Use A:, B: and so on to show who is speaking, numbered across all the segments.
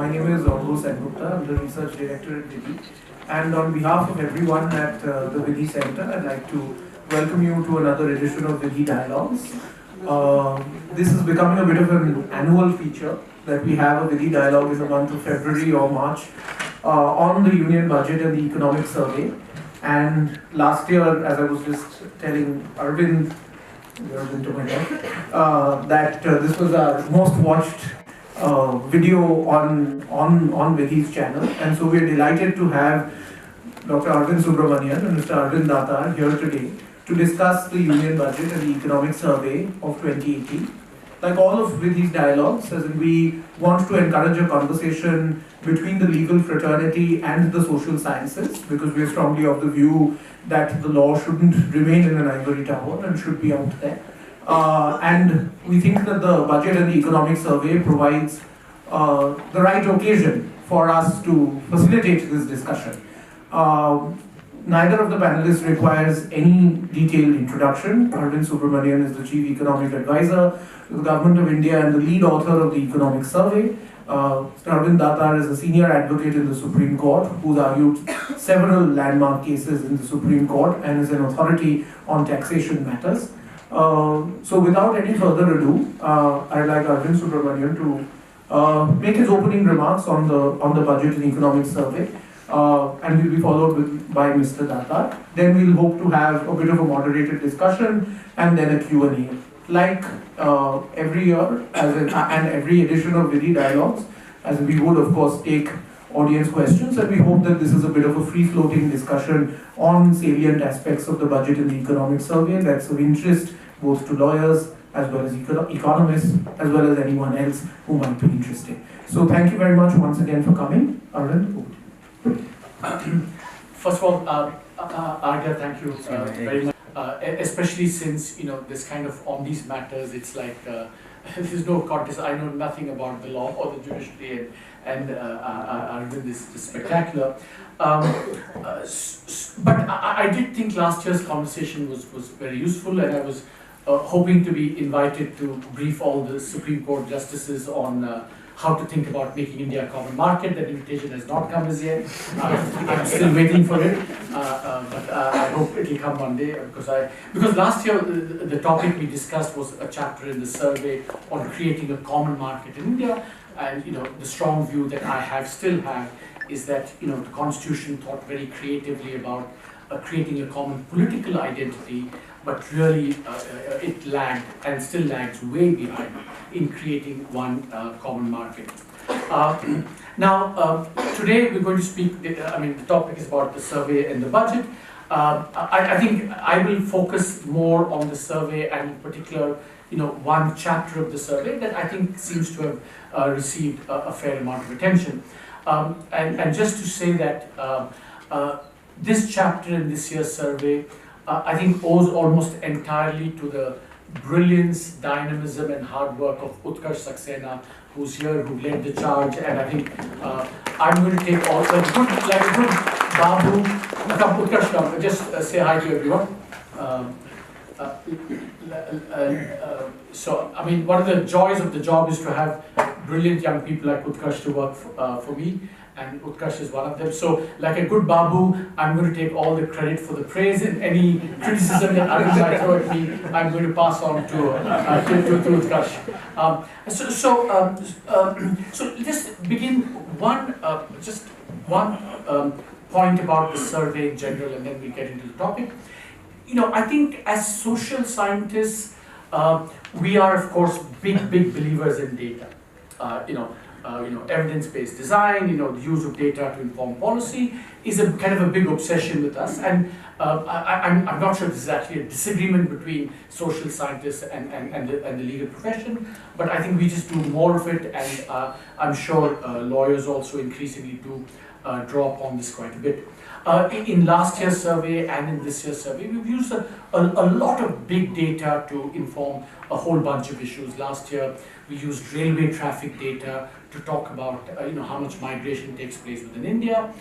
A: My name is Arvind P.Datar. I'm the Research Director at Vidhi. And on behalf of everyone at the Vidhi Center, I'd like to welcome you to another edition of Vidhi Dialogues. This is becoming a bit of an annual feature that we have a Vidhi Dialogue in the month of February or March on the Union Budget and the Economic Survey. And last year, as I was just telling Arvind to my left, that this was our most watched video on Vidhi's channel, and so we are delighted to have Dr. Arvind Subramanian and Mr. Arvind P.Datar here today to discuss the Union Budget and the Economic Survey of 2018. Like all of Vidhi's dialogues, as in we want to encourage a conversation between the legal fraternity and the social sciences, because we are strongly of the view that the law shouldn't remain in an ivory tower and should be out there. And we think that the budget and the economic survey provides the right occasion for us to facilitate this discussion. Neither of the panelists requires any detailed introduction. Arvind Subramanian is the Chief Economic Advisor to the Government of India and the lead author of the Economic Survey. Arvind Datar is a senior advocate in the Supreme Court who's argued several landmark cases in the Supreme Court and is an authority on taxation matters. So without any further ado, I'd like Arvind Subramanian to make his opening remarks on the budget and economic survey, and will be followed by Mr. Datar. Then we'll hope to have a bit of a moderated discussion and then a Q&A. Like every year, and every edition of Vidhi Dialogues, as we would of course take audience questions, and we hope that this is a bit of a free-floating discussion on salient aspects of the budget and the economic survey that's of interest both to lawyers as well as economists, as well as anyone else who might be interested. So thank you very much once again for coming. Arvind.
B: First of all, Arga, thank you very much. Especially since, this kind of, on these matters, it's like, there's no contest. I know nothing about the law or the judiciary, and Arvind is spectacular. But I did think last year's conversation was very useful, and I was hoping to be invited to brief all the Supreme Court justices on how to think about making India a common market. That invitation has not come as yet. I'm still waiting for it, but I hope it will come one day, because last year the topic we discussed was a chapter in the survey on creating a common market in India, and the strong view that I still have is that the Constitution thought very creatively about creating a common political identity, but really it lagged and still lags way behind in creating one common market. Now, today we're going to speak, the topic is about the survey and the budget. I think I will focus more on the survey, and in particular, one chapter of the survey that I think seems to have received a fair amount of attention. And just to say that this chapter in this year's survey, I think owes almost entirely to the brilliance, dynamism and hard work of Utkarsh Saxena, who's here, who led the charge, and I think I'm going to take all like a good Babu. Come, Utkarsh, come, just say hi to everyone. So, one of the joys of the job is to have brilliant young people like Utkarsh to work for me, and Utkarsh is one of them. So, like a good Babu, I'm going to take all the credit for the praise, and any criticism that others might throw at me, I'm going to pass on to Utkarsh. So let's begin just one point about the survey in general, and then we get into the topic. I think as social scientists, we are of course big believers in data. Evidence-based design, the use of data to inform policy is a kind of a big obsession with us, and I'm not sure this is actually a disagreement between social scientists and the legal profession, but I think we just do more of it, and I'm sure lawyers also increasingly do draw upon this quite a bit. In last year's survey and in this year's survey, we've used a lot of big data to inform a whole bunch of issues. Last year, we used railway traffic data to talk about how much migration takes place within India.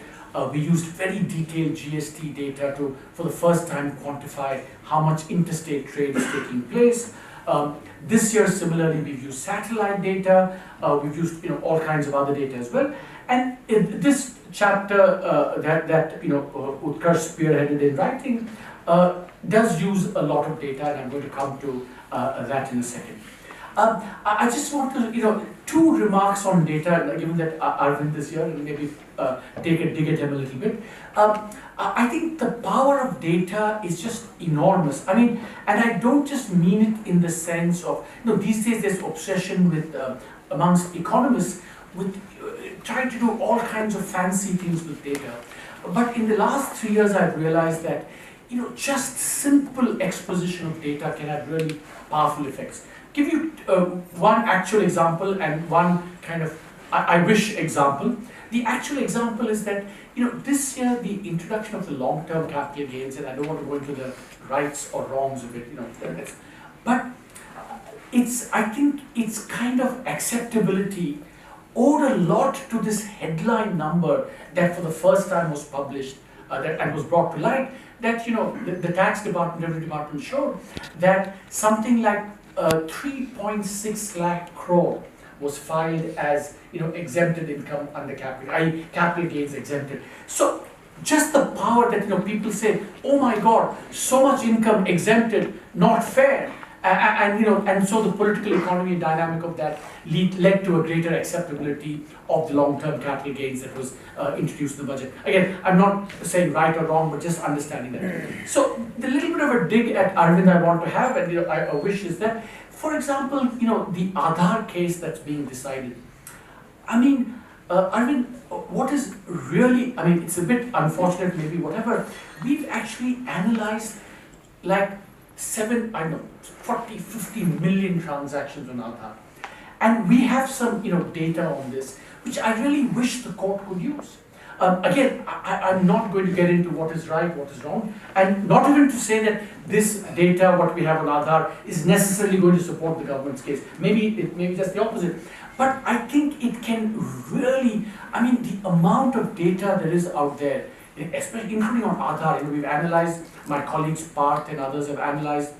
B: We used very detailed GST data to, for the first time, quantify how much interstate trade is taking place. This year, similarly, we've used satellite data, we've used all kinds of other data as well. And in this chapter that Utkarsh spearheaded in writing does use a lot of data, and I'm going to come to that in a second. I just want to, two remarks on data, given that Arvind is here, and maybe dig at him a little bit. I think the power of data is just enormous. I mean, and I don't just mean it in the sense of, these days there's obsession with, amongst economists, with trying to do all kinds of fancy things with data. But in the last 3 years, I've realized that, just simple exposition of data can have really powerful effects. Give you one actual example and one kind of I wish example. The actual example is that this year the introduction of the long-term capital gains, and I don't want to go into the rights or wrongs of it, but I think its kind of acceptability owed a lot to this headline number that for the first time was published and was brought to light. That the tax department, every department showed that something like 3.6 lakh crore was filed as exempted income under capital, i.e. capital gains exempted. So just the power that people say, oh my God, so much income exempted, not fair, and so the political economy dynamic of that led to a greater acceptability of the long-term capital gains that was introduced in the budget. Again, I'm not saying right or wrong, but just understanding that. So the little bit of a dig at Arvind I want to have, and I wish is that, for example, the Aadhaar case that's being decided. I mean, Arvind, what is really, it's a bit unfortunate, maybe whatever. We've actually analyzed like 40, 50 million transactions on Aadhaar. And we have some data on this, which I really wish the court could use. Again, I'm not going to get into what is right, what is wrong, and not even to say that this data, what we have on Aadhaar, is necessarily going to support the government's case. Maybe just the opposite. But I think it can really, the amount of data there is out there, especially including on Aadhaar, we've analyzed, my colleagues Parth and others have analyzed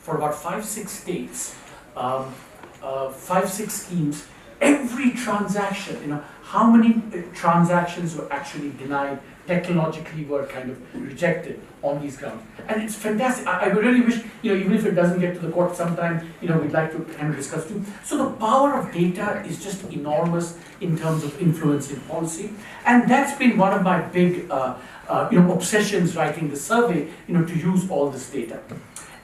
B: for about 5-6 states, 5-6 schemes, every transaction, how many transactions were actually denied, technologically were kind of rejected on these grounds. And it's fantastic. I really wish, even if it doesn't get to the court sometime, we'd like to kind of discuss too. So the power of data is just enormous in terms of influencing policy. And that's been one of my big, obsessions writing the survey, to use all this data.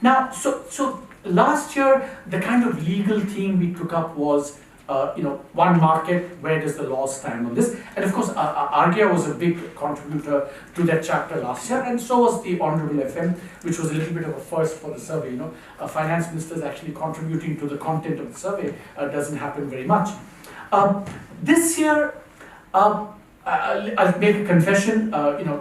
B: Now, so last year, the kind of legal theme we took up was one market, where does the law stand on this? And of course, Argya was a big contributor to that chapter last year, and so was the Honorable FM, which was a little bit of a first for the survey. Finance ministers actually contributing to the content of the survey doesn't happen very much. This year, I'll make a confession,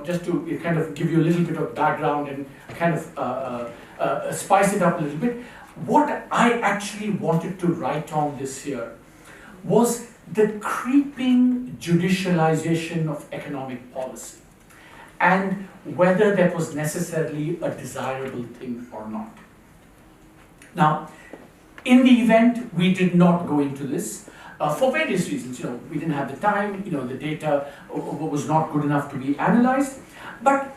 B: just to kind of give you a little bit of background and kind of spice it up a little bit. What I actually wanted to write on this year was the creeping judicialization of economic policy, and whether that was necessarily a desirable thing or not. Now, in the event, we did not go into this for various reasons. We didn't have the time, the data was not good enough to be analyzed. But,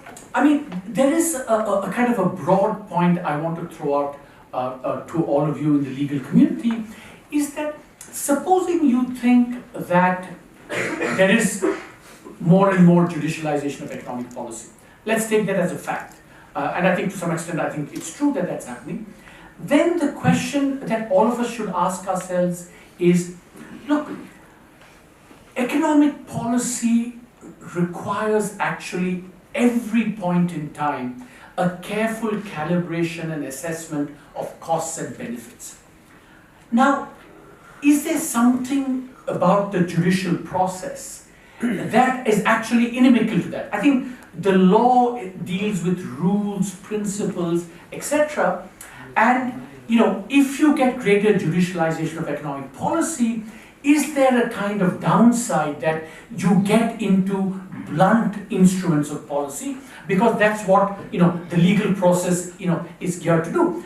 B: there is a kind of a broad point I want to throw out to all of you in the legal community, is that supposing you think that there is more and more judicialization of economic policy, let's take that as a fact, and I think to some extent I think it's true that that's happening, then the question that all of us should ask ourselves is, look, economic policy requires actually every point in time a careful calibration and assessment of costs and benefits. Now, is there something about the judicial process that is actually inimical to that? I think the law deals with rules, principles, etc. And if you get greater judicialization of economic policy, is there a kind of downside that you get into blunt instruments of policy, because that's what the legal process is geared to do.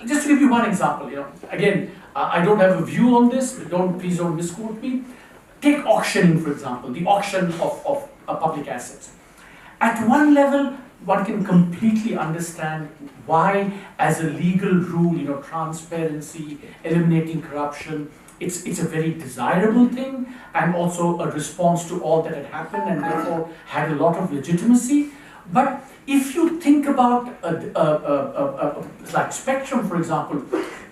B: Just to give you one example, again, I don't have a view on this. Please don't misquote me. Take auctioning, for example, the auction of public assets. At one level, one can completely understand why, as a legal rule, transparency, eliminating corruption, it's a very desirable thing, and also a response to all that had happened, and therefore had a lot of legitimacy. But if you think about like spectrum, for example,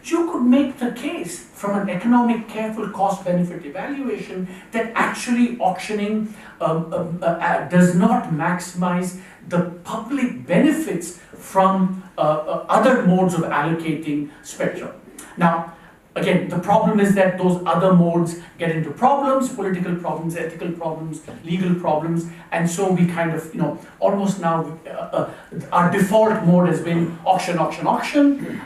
B: you could make the case from an economic, careful cost-benefit evaluation that actually auctioning does not maximize the public benefits from other modes of allocating spectrum. Now, again, the problem is that those other modes get into problems, political problems, ethical problems, legal problems, and so we kind of, almost now, our default mode has been auction, auction, auction,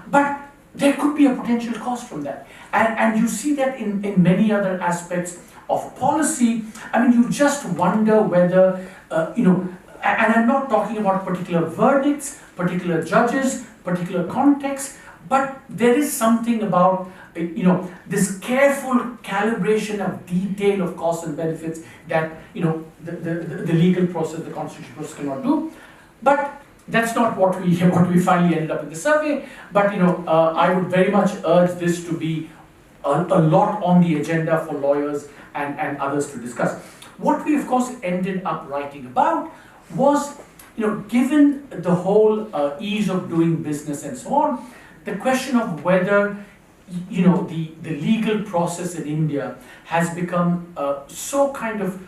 B: but there could be a potential cost from that. And you see that in many other aspects of policy. I mean, you just wonder whether, and I'm not talking about particular verdicts, particular judges, particular contexts, but there is something about this careful calibration of detail of costs and benefits that the legal process, the constitutional process cannot do. But that's not what we finally ended up in the survey. But I would very much urge this to be a lot on the agenda for lawyers and others to discuss. What we of course ended up writing about was, given the whole ease of doing business and so on, the question of whether the legal process in India has become so kind of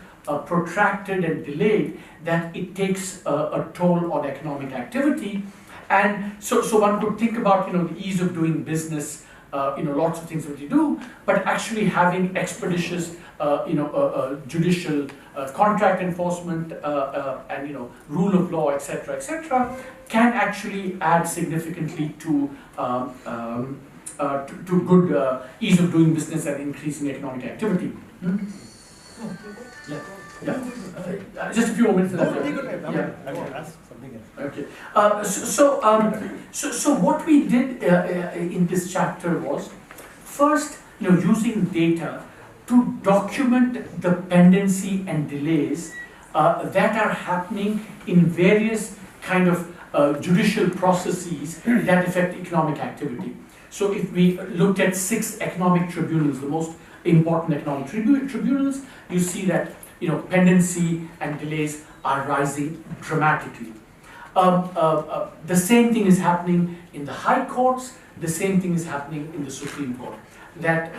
B: protracted and delayed that it takes a toll on economic activity. And so one could think about the ease of doing business, lots of things that you do, but actually having expeditious judicial contract enforcement and rule of law, etc., can actually add significantly to good ease of doing business and increasing economic activity. Yeah. Just a few more minutes.
C: I will ask something else.
B: Okay. So what we did in this chapter was first, using data to document the pendency and delays that are happening in various kind of judicial processes that affect economic activity. So if we looked at 6 economic tribunals, the most important economic tribunals, you see that pendency and delays are rising dramatically. The same thing is happening in the high courts. The same thing is happening in the Supreme Court. That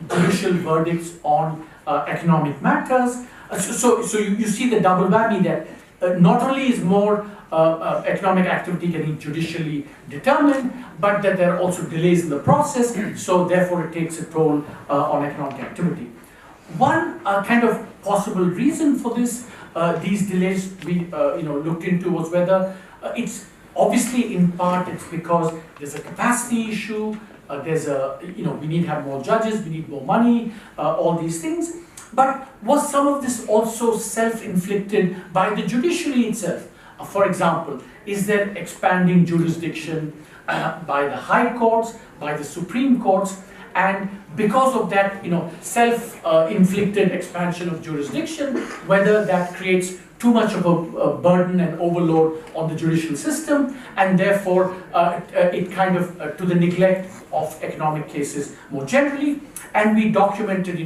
B: judicial verdicts on economic matters. So you see the double whammy that not only is more economic activity getting judicially determined, but that there are also delays in the process. So therefore, it takes a toll on economic activity. One kind of possible reason for this, these delays we looked into was whether it's obviously in part it's because there's a capacity issue. There's a we need to have more judges, we need more money, all these things. But was some of this also self-inflicted by the judiciary itself? For example, is there expanding jurisdiction by the high courts, by the Supreme Courts, and because of that, self-inflicted expansion of jurisdiction, whether that creates too much of a burden and overload on the judicial system, and therefore it kind of to the neglect of economic cases more generally. And we documented,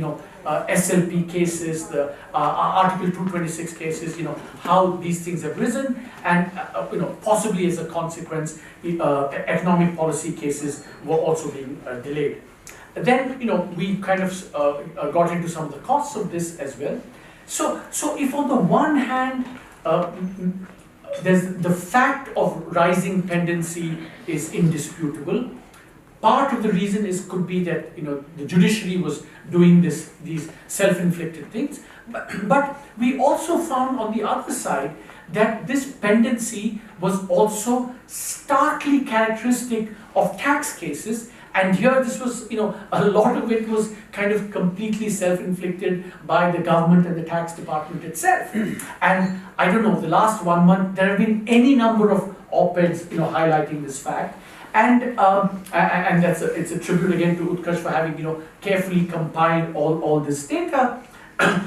B: SLP cases, the Article 226 cases, how these things have risen, and possibly as a consequence, economic policy cases were also being delayed. Then, we kind of got into some of the costs of this as well. So if on the one hand, there's the fact of rising pendency is indisputable, part of the reason could be that the judiciary was doing these self-inflicted things, but we also found on the other side that this pendency was also starkly characteristic of tax cases, And here this was, a lot of it was kind of completely self-inflicted by the government and the tax department itself. And I don't know, the last 1 month, there have been any number of op-eds, highlighting this fact. And it's a tribute again to Utkarsh for having, carefully compiled all this data.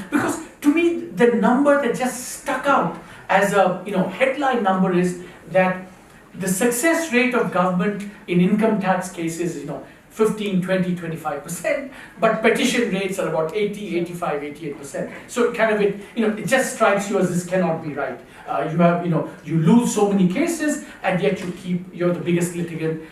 B: Because to me, the number that just stuck out as a, headline number is that the success rate of government in income tax cases is, 15, 20, 25%, but petition rates are about 80, 85, 88%. So kind of it just strikes you as this cannot be right. You lose so many cases, and yet you're the biggest litigant.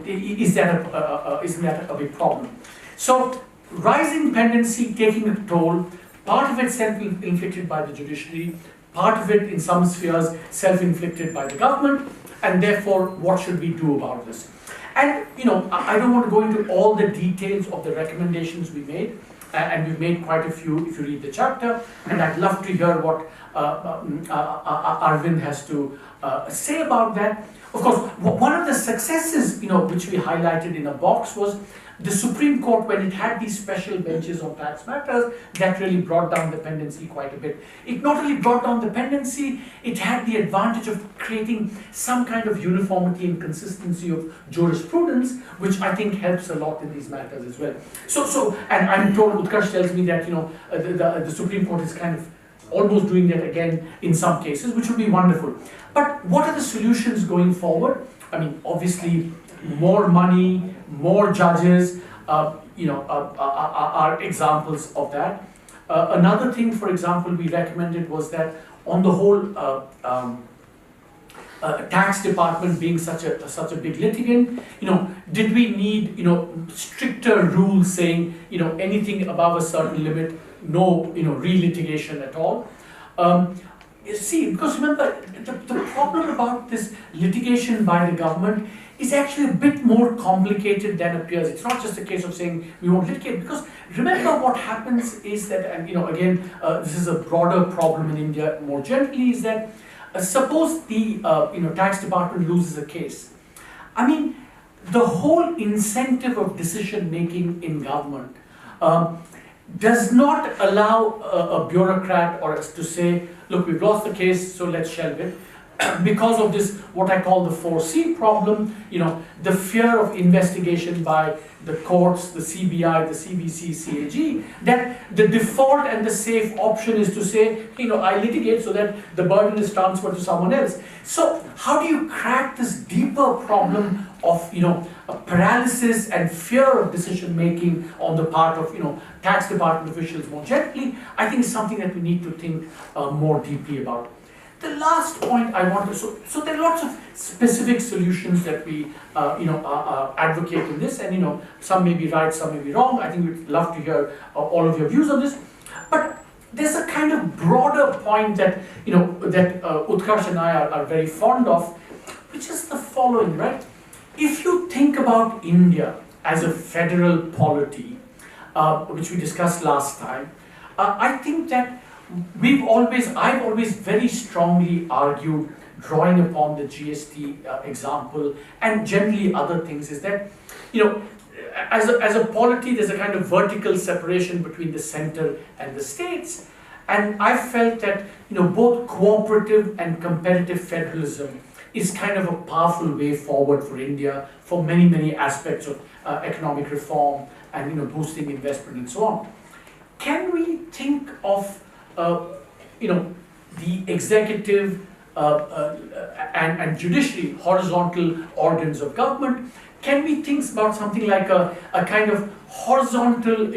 B: Isn't that a big problem? So rising pendency taking a toll, part of it self-inflicted by the judiciary, part of it in some spheres self-inflicted by the government, and therefore what should we do about this? And I don't want to go into all the details of the recommendations we made, and we've made quite a few if you read the chapter, and I'd love to hear what Arvind has to say about that. Of course, one of the successes which we highlighted in a box was the Supreme Court, when it had these special benches on tax matters, that really brought down the pendency quite a bit. It not only brought down the pendency, it had the advantage of creating some kind of uniformity and consistency of jurisprudence, which I think helps a lot in these matters as well. And I'm told, Utkarsh tells me that the Supreme Court is kind of almost doing that again in some cases, which would be wonderful. But what are the solutions going forward? I mean, obviously, more money, more judges, are examples of that. Another thing, for example, we recommended was that on the whole, tax department being such a big litigant, did we need stricter rules saying anything above a certain limit, no re-litigation at all? See, because remember, the problem about this litigation by the government is actually a bit more complicated than appears. It's not just a case of saying we won't litigate, because remember what happens is that, and again, this is a broader problem in India more generally, is that suppose the tax department loses a case. I mean, the whole incentive of decision making in government does not allow a bureaucrat or us to say, look, we've lost the case, so let's shelve it. Because of this, what I call the 4C problem, the fear of investigation by the courts, the CBI, the CBC, CAG, that the default and the safe option is to say, I litigate so that the burden is transferred to someone else. So how do you crack this deeper problem of, a paralysis and fear of decision making on the part of, tax department officials more generally? I think is something that we need to think more deeply about. The last point I want to, so there are lots of specific solutions that we, advocate in this, and some may be right, some may be wrong. I think we'd love to hear all of your views on this. But there's a kind of broader point that, that Utkarsh and I are very fond of, which is the following, right? If you think about India as a federal polity, which we discussed last time, I think that I've always very strongly argued, drawing upon the GST example and generally other things, is that, as a polity, there's a kind of vertical separation between the center and the states. And I felt that, both cooperative and competitive federalism is kind of a powerful way forward for India for many, many aspects of economic reform and, boosting investment and so on. Can we think of the executive and judiciary, horizontal organs of government? Can we think about something like a kind of horizontal,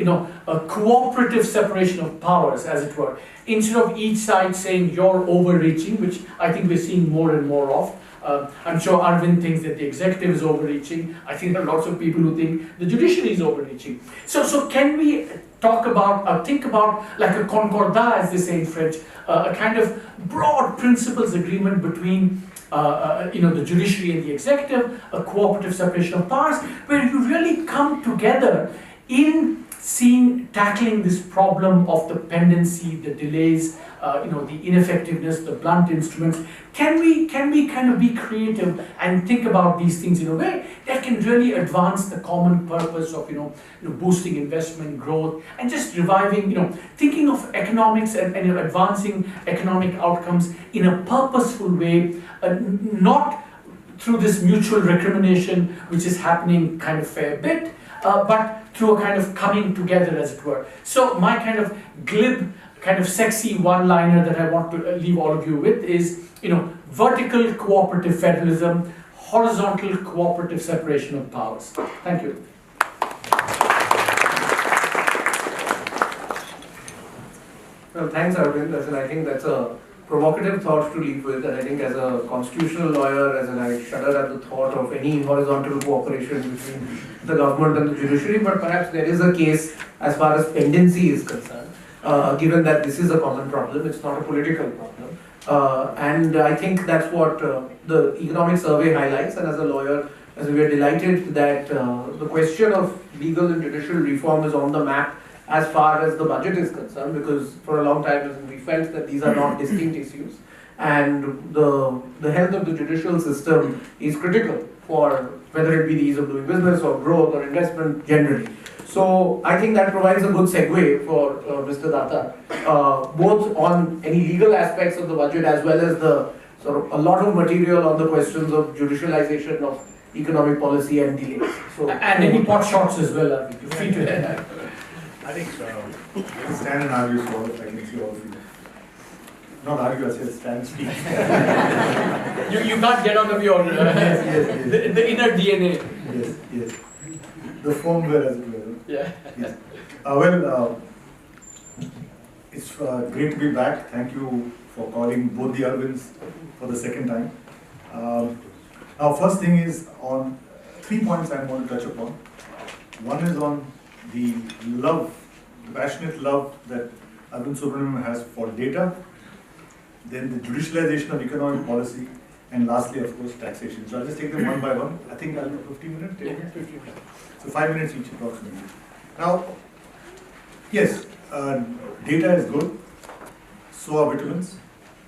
B: a cooperative separation of powers, as it were, instead of each side saying you're overreaching, which I think we're seeing more and more of. I'm sure Arvind thinks that the executive is overreaching. I think there are lots of people who think the judiciary is overreaching. So can we talk about, think about like a concordat, as they say in French, a kind of broad principles agreement between the judiciary and the executive, a cooperative separation of powers, where you really come together in tackling this problem of the pendency, the delays, the ineffectiveness, the blunt instruments. Can we kind of be creative and think about these things in a way that can really advance the common purpose of boosting investment, growth, and just reviving, thinking of economics and advancing economic outcomes in a purposeful way, not through this mutual recrimination which is happening kind of fair bit, but through a kind of coming together, as it were. So my kind of glib, kind of sexy one-liner that I want to leave all of you with is, vertical cooperative federalism, horizontal cooperative separation of powers. Thank you.
A: Well, thanks, Arvind. I think that's a provocative thought to leave with, and I think as a constitutional lawyer, I shudder at the thought of any horizontal cooperation between the government and the judiciary, but perhaps there is a case as far as pendency is concerned, given that this is a common problem, it's not a political problem. And I think that's what the economic survey highlights, and as a lawyer, we are delighted that the question of legal and judicial reform is on the map as far as the budget is concerned, because for a long time we felt that these are not distinct issues, and the health of the judicial system is critical for whether it be the ease of doing business or growth or investment generally. So I think that provides a good segue for Mr. Datar, both on any legal aspects of the budget as well as the sort of a lot of material on the questions of judicialization of economic policy and delays. So,
B: and any pot shots as well, Arvind. You're free to
C: I think stand and argue for it. I can see all of you. Not argue, I say stand and speak.
B: you can't get out of your
C: yes.
B: The inner DNA.
C: Yes. The firmware, as it were.
B: Yeah.
C: Yes. It's great to be back. Thank you for calling both the Arvinds for the second time. Now, first thing is on 3 points I want to touch upon. One is on the passionate love that Arvind Subramanian has for data, then the judicialization of economic policy, and lastly, of course, taxation. So I'll just take them one by one. I think I'll do 15 minutes, 10 minutes, 15 minutes. So 5 minutes each approximately. Now, yes, data is good, so are vitamins,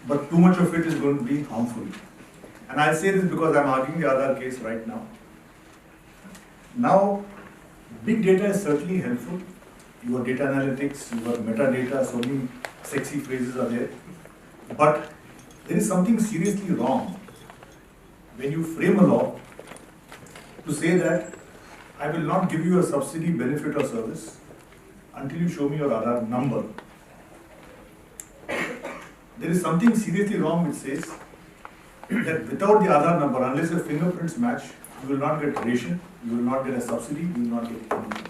C: but too much of it is going to be harmful. And I'll say this because I'm arguing the Aadhaar case right now. Now, big data is certainly helpful. Your data analytics, your metadata, so many sexy phrases are there. But there is something seriously wrong when you frame a law to say that I will not give you a subsidy, benefit or service until you show me your Aadhaar number. There is something seriously wrong which says that without the Aadhaar number, unless your fingerprints match, you will not get ration, you will not get a subsidy, you will not get anything.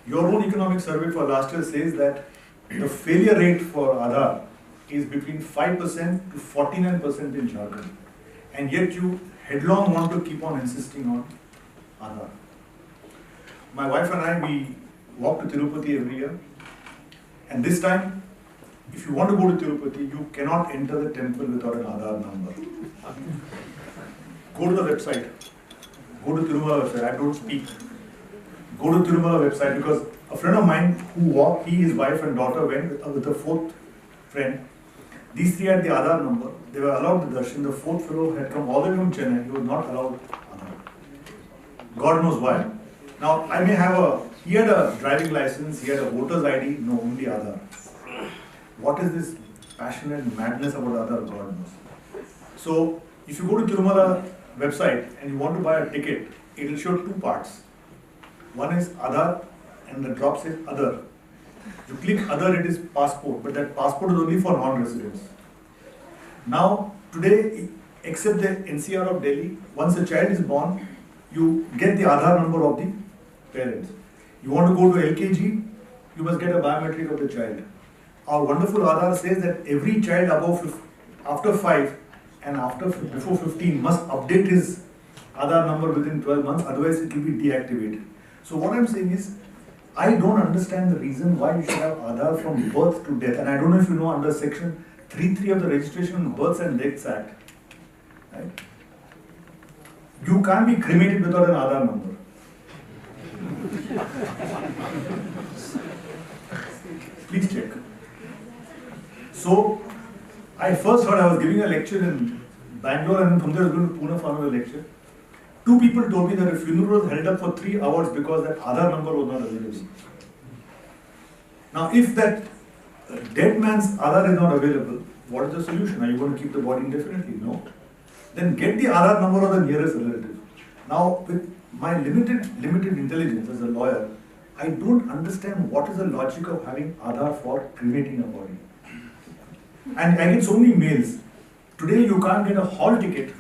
C: Your own economic survey for last year says that the failure rate for Aadhaar is between 5% to 49% in Jharkhand. And yet you headlong want to keep on insisting on Aadhaar. My wife and I, we walk to Tirupati every year. And this time, if you want to go to Tirupati, you cannot enter the temple without an Aadhaar number. Go to the website. Go to Tirumala website. I don't speak. Go to Tirumala website because a friend of mine who walked, he, his wife and daughter went with a fourth friend. These three had the Aadhaar number. They were allowed the darshan. The fourth fellow had come all the way from Chennai. He was not allowed Aadhaar. God knows why. Now, I may have he had a driving license, he had a voter's ID, no, only Aadhaar. What is this passionate madness about Aadhaar? God knows. So, if you go to Tirumala website and you want to buy a ticket, it will show two parts. One is Aadhaar and the drop says Other. You click Other, it is passport, but that passport is only for non-residents. Now, today, except the NCR of Delhi, once a child is born, you get the Aadhaar number of the parents. You want to go to LKG, you must get a biometric of the child. Our wonderful Aadhaar says that every child after 5 and before 15 must update his Aadhaar number within 12 months, otherwise it will be deactivated. So what I'm saying is, I don't understand the reason why you should have Aadhaar from birth to death. And I don't know if you know under section 3.3 of the Registration on Births and Deaths Act, right? You can't be cremated without an Aadhaar number. Please check. So, I first heard, I was giving a lecture in Bangalore and from there I was going to Pune for another lecture. Two people told me that a funeral was held up for 3 hours because that Aadhaar number was not available. Now, if that dead man's Aadhaar is not available, what is the solution? Are you going to keep the body indefinitely? No. Then get the Aadhaar number of the nearest relative. Now, with my limited intelligence as a lawyer, I don't understand what is the logic of having Aadhaar for cremating a body. And I get so many mails. Today you can't get a hall ticket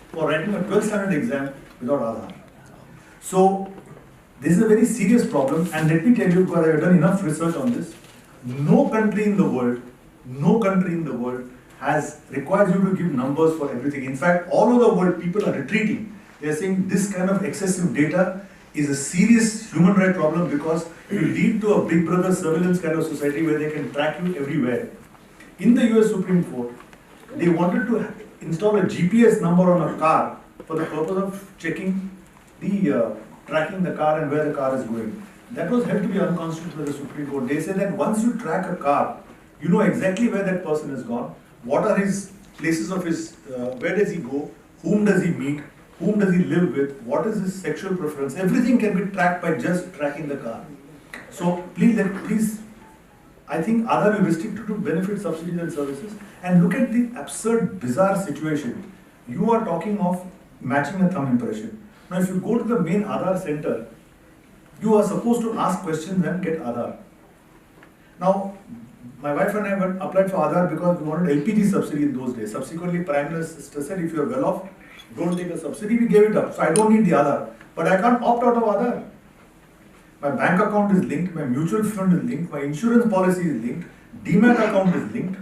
C: for writing a 12th standard exam without Aadhaar. So, this is a very serious problem, and let me tell you, because I have done enough research on this, no country in the world has requires you to give numbers for everything. In fact, all over the world, people are retreating. They are saying this kind of excessive data is a serious human rights problem because it will lead to a big brother surveillance kind of society where they can track you everywhere. In the US Supreme Court, they wanted to install a GPS number on a car for the purpose of checking the tracking the car and where the car is going. That was held to be unconstitutional by the Supreme Court. They said that once you track a car, you know exactly where that person has gone, what are his places of his, where does he go, whom does he meet, whom does he live with, what is his sexual preference, everything can be tracked by just tracking the car. So please, I think Aadhaar will restrict to benefit, subsidies and services. And look at the absurd, bizarre situation. You are talking of matching a thumb impression. Now if you go to the main Aadhaar center, you are supposed to ask questions and get Aadhaar. Now, my wife and I went applied for Aadhaar because we wanted LPG subsidy in those days. Subsequently, Prime Minister said if you are well off, don't take a subsidy, we gave it up. So I don't need the Aadhaar. But I can't opt out of Aadhaar. My bank account is linked, my mutual fund is linked, my insurance policy is linked, Demat account is linked.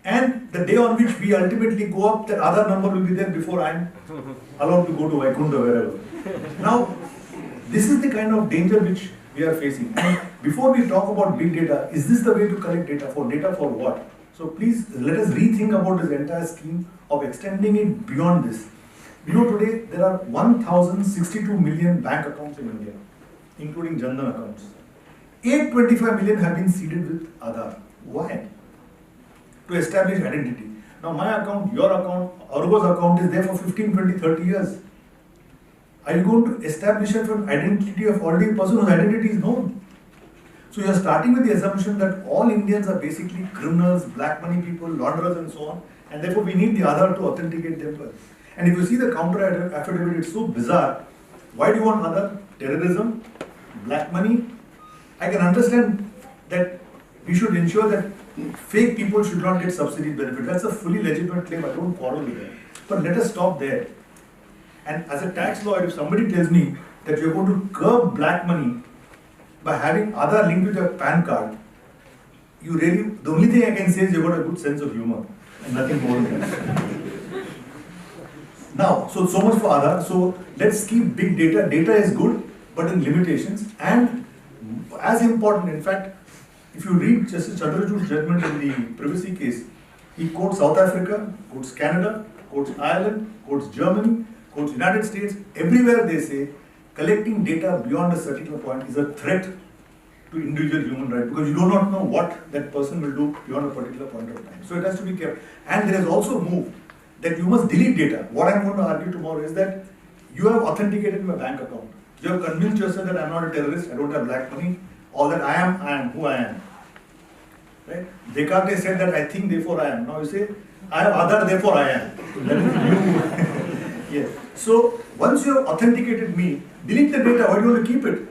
C: And the day on which we ultimately go up, the Aadhaar number will be there before I am allowed to go to Vaikunta, wherever. Now, this is the kind of danger which we are facing. And before we talk about big data, is this the way to collect data? Data for what? So please let us rethink about this entire scheme of extending it beyond this. You know, today there are 1,062 million bank accounts in India, including Jan Dhan accounts. 825 million have been seeded with Aadhaar. Why? To establish identity. Now my account, your account, Argo's account is there for 15, 20, 30 years. Are you going to establish an identity of already a person whose identity is known? So you are starting with the assumption that all Indians are basically criminals, black money people, launderers and so on, and therefore we need the Aadhaar to authenticate them. And if you see the counter affidavit, it's so bizarre. Why do you want Aadhaar? Terrorism, black money. I can understand that we should ensure that fake people should not get subsidy benefit. That's a fully legitimate claim. I don't quarrel with that. But let us stop there. And as a tax lawyer, if somebody tells me that you're going to curb black money by having Aadhaar linked with your PAN card, the only thing I can say is you've got a good sense of humor and nothing more than that. Now, so much for Aadhaar. So let's keep big data. Data is good, but in limitations. And as important, in fact, if you read Justice Chandrachud's judgment in the privacy case, he quotes South Africa, quotes Canada, quotes Ireland, quotes Germany, quotes United States. Everywhere they say collecting data beyond a certain point is a threat to individual human rights because you do not know what that person will do beyond a particular point of time. So it has to be kept. And there is also a move that you must delete data. What I am going to argue tomorrow is that you have authenticated my bank account. You have convinced yourself that I am not a terrorist, I don't have black money, or that I am who I am. Right? Descartes said that I think, therefore I am. Now you say, I have Aadhaar, therefore I am. That is you. Yes. So once you have authenticated me, delete the data. Why do you want to keep it?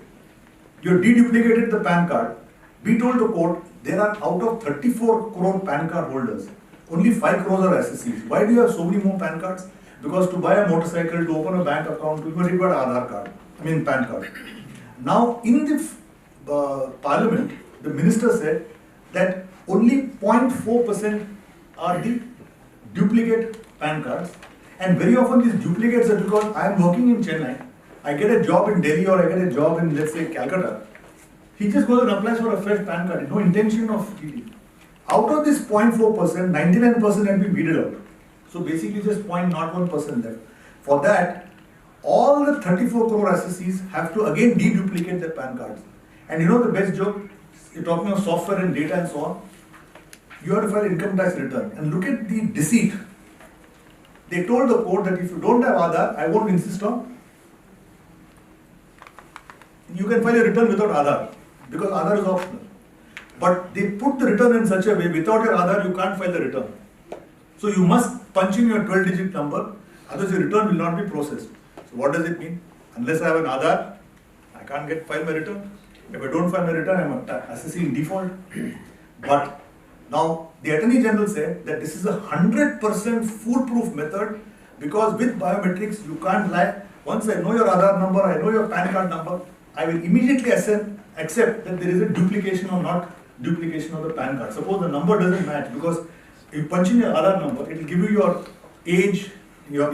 C: You have deduplicated the PAN card. Be told to quote, there are out of 34 crore PAN card holders, only 5 crores are SSCs. Why do you have so many more PAN cards? Because to buy a motorcycle, to open a bank account, you require Aadhaar card. PAN card. Now in the parliament, the minister said that only 0.4% are the duplicate PAN cards, and very often these duplicates are because I am working in Chennai, I get a job in Delhi or I get a job in, let's say, Calcutta. He just goes and applies for a fresh PAN card, no intention of dealing. Out of this 0.4%, 99% had been weeded out. So basically just 0.01% left. For that, all the 34 crore SSCs have to again deduplicate their PAN cards. And you know the best joke? You're talking of software and data and so on. You have to file income tax return. And look at the deceit. They told the court that if you don't have Aadhaar, I won't insist on. You can file a return without Aadhaar, because Aadhaar is optional. But they put the return in such a way, without your Aadhaar, you can't file the return. So you must punch in your 12-digit number, otherwise your return will not be processed. So what does it mean? Unless I have an Aadhaar, I can't file my return. If I don't file my return, I'm assessing in default. But now the Attorney General said that this is a 100% foolproof method, because with biometrics you can't lie. Once I know your Aadhaar number, I know your PAN card number, I will immediately accept that there is a duplication or not duplication of the PAN card. Suppose the number doesn't match, because if you punch in your Aadhaar number, it will give you your age, your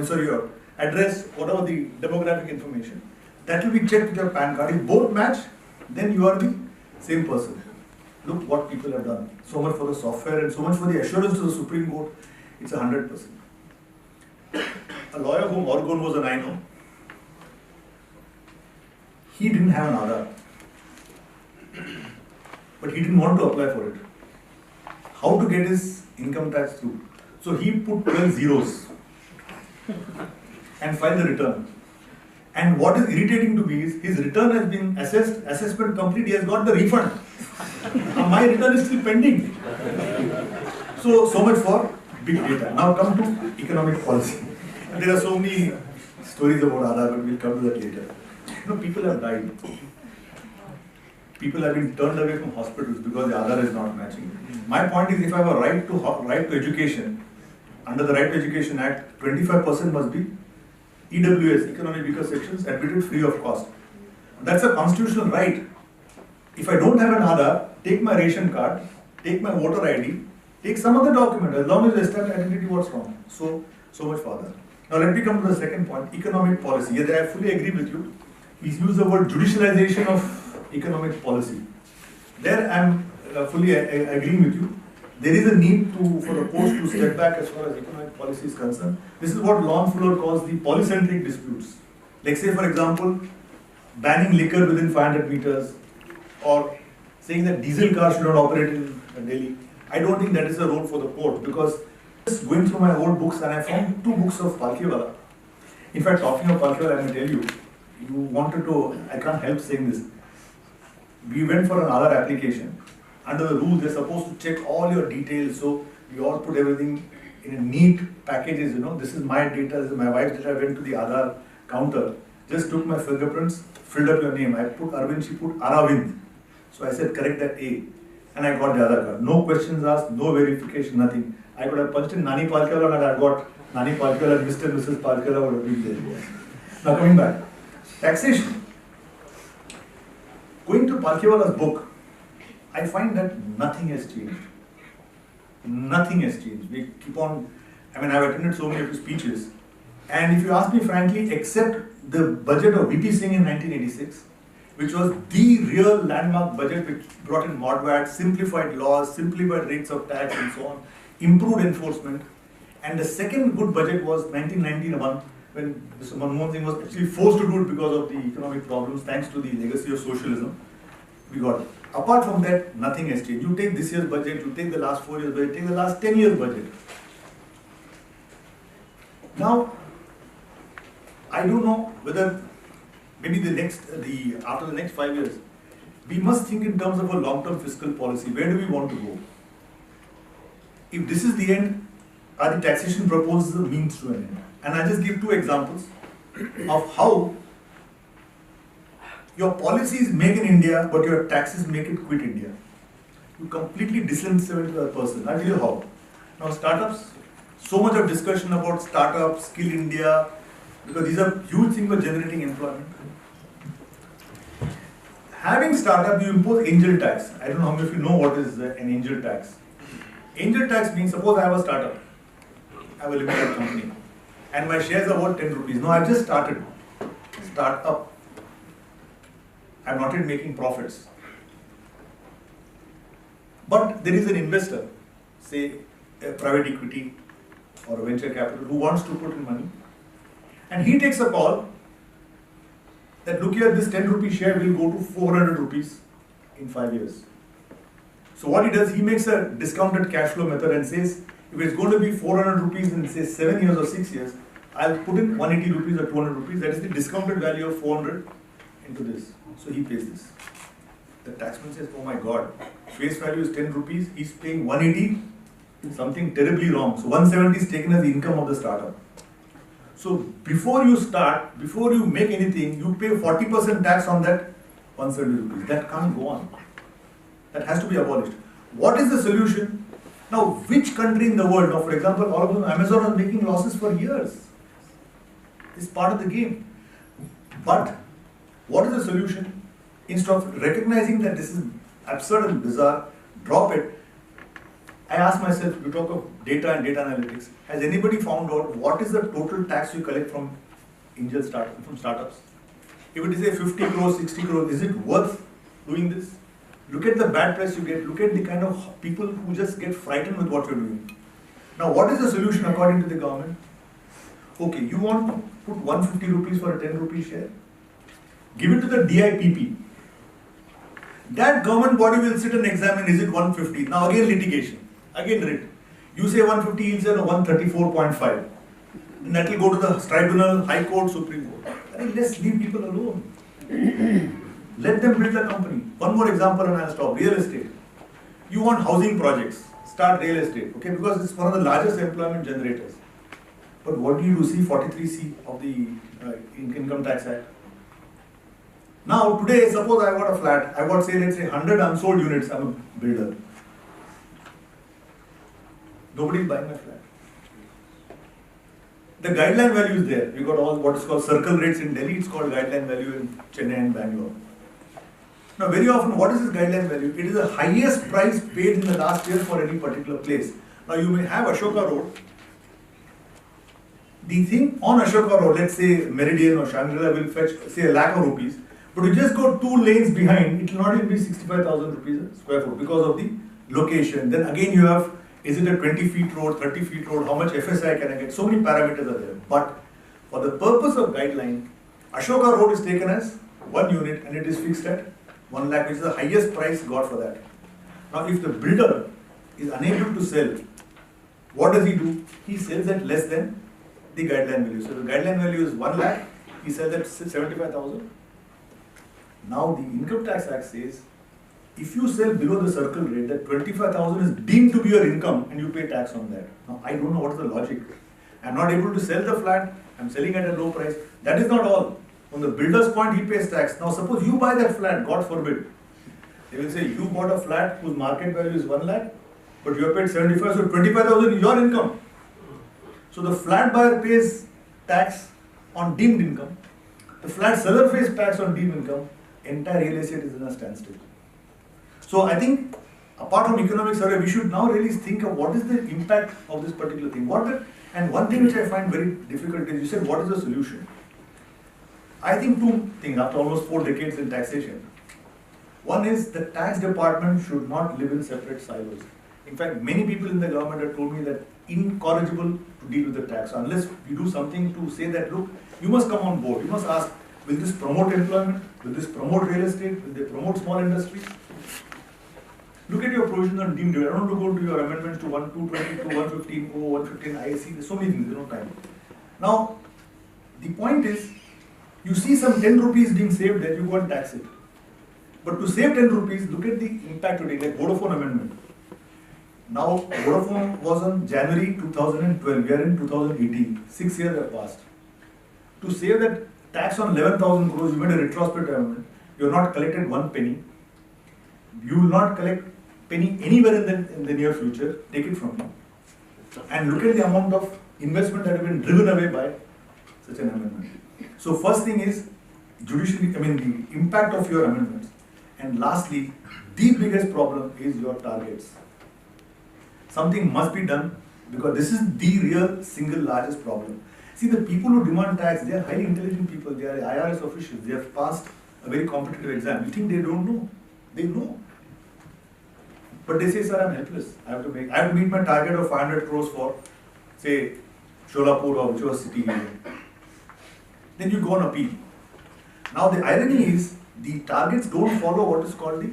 C: address, whatever the demographic information. That will be checked with your PAN card. If both match, then you are the same person. Look what people have done. So much for the software and so much for the assurance to the Supreme Court. It's 100%. A lawyer whom Orgon was an I know, he didn't have an Aadhaar. But he didn't want to apply for it. How to get his income tax through? So he put 12 zeros and filed the return. And what is irritating to me is his return has been assessed, assessment complete, he has got the refund. My return is still pending. So much for big data. Now come to economic policy. And there are so many stories about Aadhaar, but we'll come to that later. You know, people have died. People have been turned away from hospitals because the Aadhaar is not matching. My point is, if I have a right to education, under the Right to Education Act, 25% must be EWS, Economic Weaker Sections, admitted free of cost. That's a constitutional right. If I don't have an Aadhaar, take my ration card, take my voter ID, take some other document, as long as you establish identity, what's wrong? So much for Aadhaar. Now let me come to the second point, economic policy. Yes, I fully agree with you. He's used the word judicialization of economic policy. There I am fully agreeing with you. There is a need for the courts to step back as far as economic policy is concerned. This is what Lon Fuller calls the polycentric disputes. Like say for example, banning liquor within 500 meters or saying that diesel cars should not operate in Delhi. I don't think that is a role for the court, because just going through my old books and I found 2 books of Palkhiwala. In fact, talking of Palkhiwala, I may tell you, you wanted to, I can't help saying this. We went for an Aadhaar application. Under the rules, they're supposed to check all your details, so we all put everything in a neat packages, this is my data, this is my wife's data. I went to the Aadhaar counter, just took my fingerprints, filled up your name. I put Arvind, she put Aravind. So I said, correct that A. And I got the Aadhaar card. No questions asked, no verification, nothing. I could have punched in Nani Palkhiwala and I got Nani Palkhiwala, Mr. and Mrs. Palkhiwala would have been there. Now coming back. Taxation. Going to Palkhiwala's book, I find that nothing has changed. Nothing has changed. We keep on, I've attended so many of his speeches. And if you ask me frankly, except the budget of VP Singh in 1986, which was the real landmark budget which brought in MODVAT, simplified laws, simplified rates of tax and so on, improved enforcement. And the second good budget was 1991, when Mr. Manmohan Singh was actually forced to do it because of the economic problems, thanks to the legacy of socialism. We got it. Apart from that, nothing has changed. You take this year's budget, you take the last 4 years budget, take the last 10 years budget. Now, I don't know whether maybe after the next 5 years, we must think in terms of a long-term fiscal policy. Where do we want to go? If this is the end, are the taxation proposals a means to an end? And I'll just give 2 examples of how your policies make in India, but your taxes make it quit India. You completely disincentivize the person. I'll tell you how. Now startups, so much of discussion about startups, Skill India, because these are huge things for generating employment. Having startup, you impose angel tax. I don't know how many of you know what is an angel tax. Angel tax means, suppose I have a startup, I have a limited company, and my shares are worth 10 rupees. Now I've just started. Startup. I'm not yet making profits. But there is an investor, say a private equity or a venture capital, who wants to put in money. And he takes a call that look here, this 10 rupee share will go to 400 rupees in 5 years. So what he does, he makes a discounted cash flow method and says, if it's going to be 400 rupees in say 7 years or 6 years, I'll put in 180 rupees or 200 rupees, that is the discounted value of 400 into this. So he pays this. The taxman says, oh my God, face value is 10 rupees, he's paying 180, something terribly wrong. So 170 is taken as the income of the startup. So before you start, before you make anything, you pay 40% tax on that 170 rupees. That can't go on. That has to be abolished. What is the solution? Now, which country in the world, now for example, all of them, Amazon is making losses for years. It's part of the game. But what is the solution? Instead of recognizing that this is absurd and bizarre, drop it. I ask myself, you talk of data and data analytics, has anybody found out what is the total tax you collect from startups? If it is a 50 crores, 60 crores, is it worth doing this? Look at the bad press you get, look at the kind of people who just get frightened with what you're doing. Now what is the solution according to the government? Okay, you want to put 150 rupees for a 10 rupee share? Give it to the DIPP. That government body will sit and examine, is it 150? Now again litigation, again writ. You say 150, he'll say no, 134.5. And that will go to the tribunal, High Court, Supreme Court. I mean, let's leave people alone. Let them build the company. One more example and I'll stop. Real estate. You want housing projects, start real estate, okay? Because it's one of the largest employment generators. But what do you do? See 43C of the Income Tax Act. Now today, suppose I got a flat, I got say let's say 100 unsold units, I'm a builder. Nobody is buying my flat. The guideline value is there. We got all what is called circle rates in Delhi, it's called guideline value in Chennai and Bangalore. Now very often, what is this guideline value? It is the highest price paid in the last year for any particular place. Now you may have Ashoka Road. The thing on Ashoka Road, let's say Meridian or Shangri-La will fetch say a lakh of rupees, but you just go 2 lanes behind, it will not even be 65,000 rupees a square foot because of the location. Then again you have, is it a 20 feet road, 30 feet road, how much FSI can I get? So many parameters are there. But for the purpose of guideline, Ashoka Road is taken as 1 unit and it is fixed at 1 lakh, which is the highest price got for that. Now if the builder is unable to sell, what does he do? He sells at less than the guideline value. So the guideline value is 1 lakh, he sells at 75,000. Now the Income Tax Act says, if you sell below the circle rate, that 25,000 is deemed to be your income and you pay tax on that. Now I don't know what is the logic. I'm not able to sell the flat, I'm selling at a low price. That is not all. From the builder's point, he pays tax. Now suppose you buy that flat, God forbid. They will say you bought a flat whose market value is 1 lakh, but you have paid 75, so 25,000 is your income. So the flat buyer pays tax on deemed income. The flat seller pays tax on deemed income. Entire real estate is in a standstill. So I think, apart from economic survey, we should now really think of what is the impact of this particular thing. And one thing which I find very difficult is, you said, what is the solution? I think 2 things after almost 4 decades in taxation. One is the tax department should not live in separate silos. In fact, many people in the government have told me that incorrigible to deal with the tax. So unless we do something to say that, look, you must come on board. You must ask, will this promote employment? Will this promote real estate? Will they promote small industries? Look at your provisions on deemed. I don't want to go to your amendments to 220, to 115, 115 ISC. There's so many things, there's no time. Now, the point is, you see some 10 rupees being saved there, you go and tax it. But to save 10 rupees, look at the impact today, like Vodafone amendment. Now, Vodafone was on January 2012, we are in 2018, 6 years have passed. To save that tax on 11,000 crores, you made a retrospective amendment, you have not collected 1 penny. You will not collect penny anywhere in the near future, take it from me. And look at the amount of investment that have been driven away by such an amendment. So first thing is, the impact of your amendments. And lastly, the biggest problem is your targets. Something must be done because this is the real single largest problem. See, the people who demand tax, they are highly intelligent people, they are IRS officials, they have passed a very competitive exam. You think they don't know? They know. But they say, sir, I'm helpless. I have to meet my target of 500 crores for, say, Sholapur or whichever city. Then you go on appeal. Now the irony is, the targets don't follow what is called the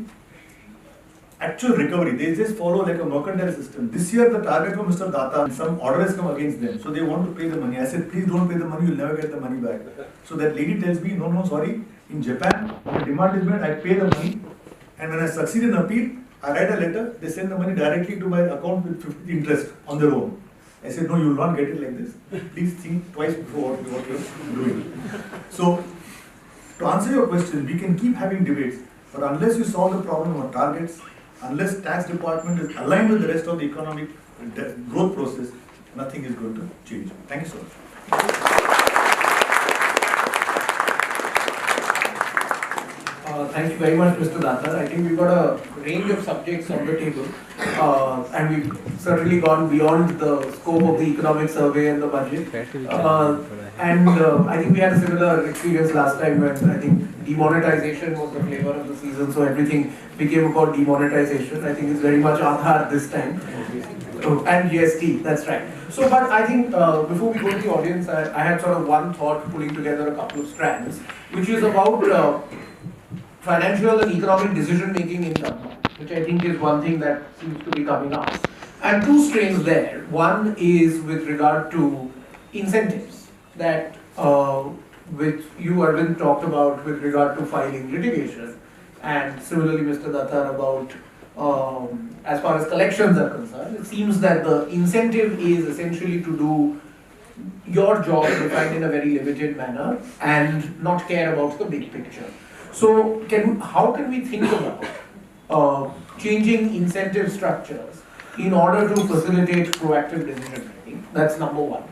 C: actual recovery. They just follow like a mercantile system. This year the target for Mr. Datar, some order has come against them. So they want to pay the money. I said, please don't pay the money, you'll never get the money back. So that lady tells me, no, sorry. In Japan, when the demand is made, I pay the money. And when I succeed in appeal, I write a letter, they send the money directly to my account with 50 interest on their own. I said, no, you will not get it like this. Please think twice before what you are doing. So, to answer your question, we can keep having debates, but unless you solve the problem of targets, unless tax department is aligned with the rest of the economic growth process, nothing is going to change. Thank you so much.
A: Thank you very much, Mr. Datar. I think we've got a range of subjects on the table, and we've certainly gone beyond the scope of the economic survey and the budget. I think we had a similar experience last time when I think demonetization was the flavor of the season, so everything became about demonetization. I think it's very much Aadhaar this time. And GST, that's right. So, but I think before we go to the audience, I had sort of one thought pulling together a couple of strands, which is about financial and economic decision making in government, which I think is one thing that seems to be coming up. And two strains there. One is with regard to incentives that which you, Arvind, talked about with regard to filing litigation, and similarly Mr. Datar about as far as collections are concerned. It seems that the incentive is essentially to do your job defined in a very limited manner and not care about the big picture. So, how can we think about changing incentive structures in order to facilitate proactive decision making? That's number one.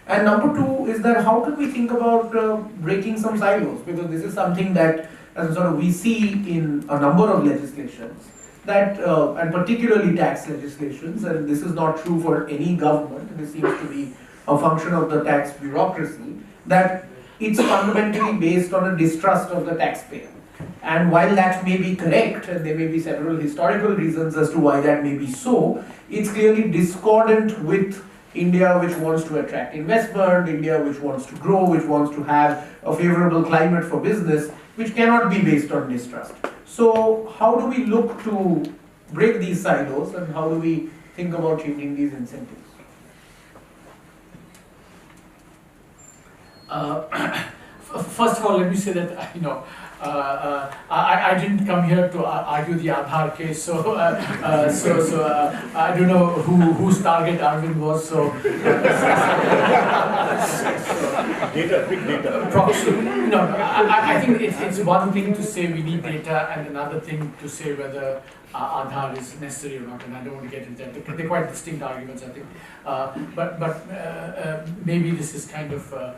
A: And number two is that how can we think about breaking some silos? Because this is something that as sort of we see in a number of legislations that, and particularly tax legislations, and this is not true for any government, this seems to be a function of the tax bureaucracy, that it's fundamentally based on a distrust of the taxpayer. And while that may be correct, and there may be several historical reasons as to why that may be so, it's clearly discordant with India, which wants to attract investment, India which wants to grow, which wants to have a favorable climate for business, which cannot be based on distrust. So how do we look to break these silos, and how do we think about changing these incentives?
B: First of all, let me say that, I didn't come here to argue the Aadhaar case, so I don't know whose target Arvind was. So
C: Data, big data.
B: Proxy. No, I think it's one thing to say we need data, and another thing to say whether Aadhaar is necessary or not, and I don't want to get into that. They're quite distinct arguments, I think. But maybe this is kind of a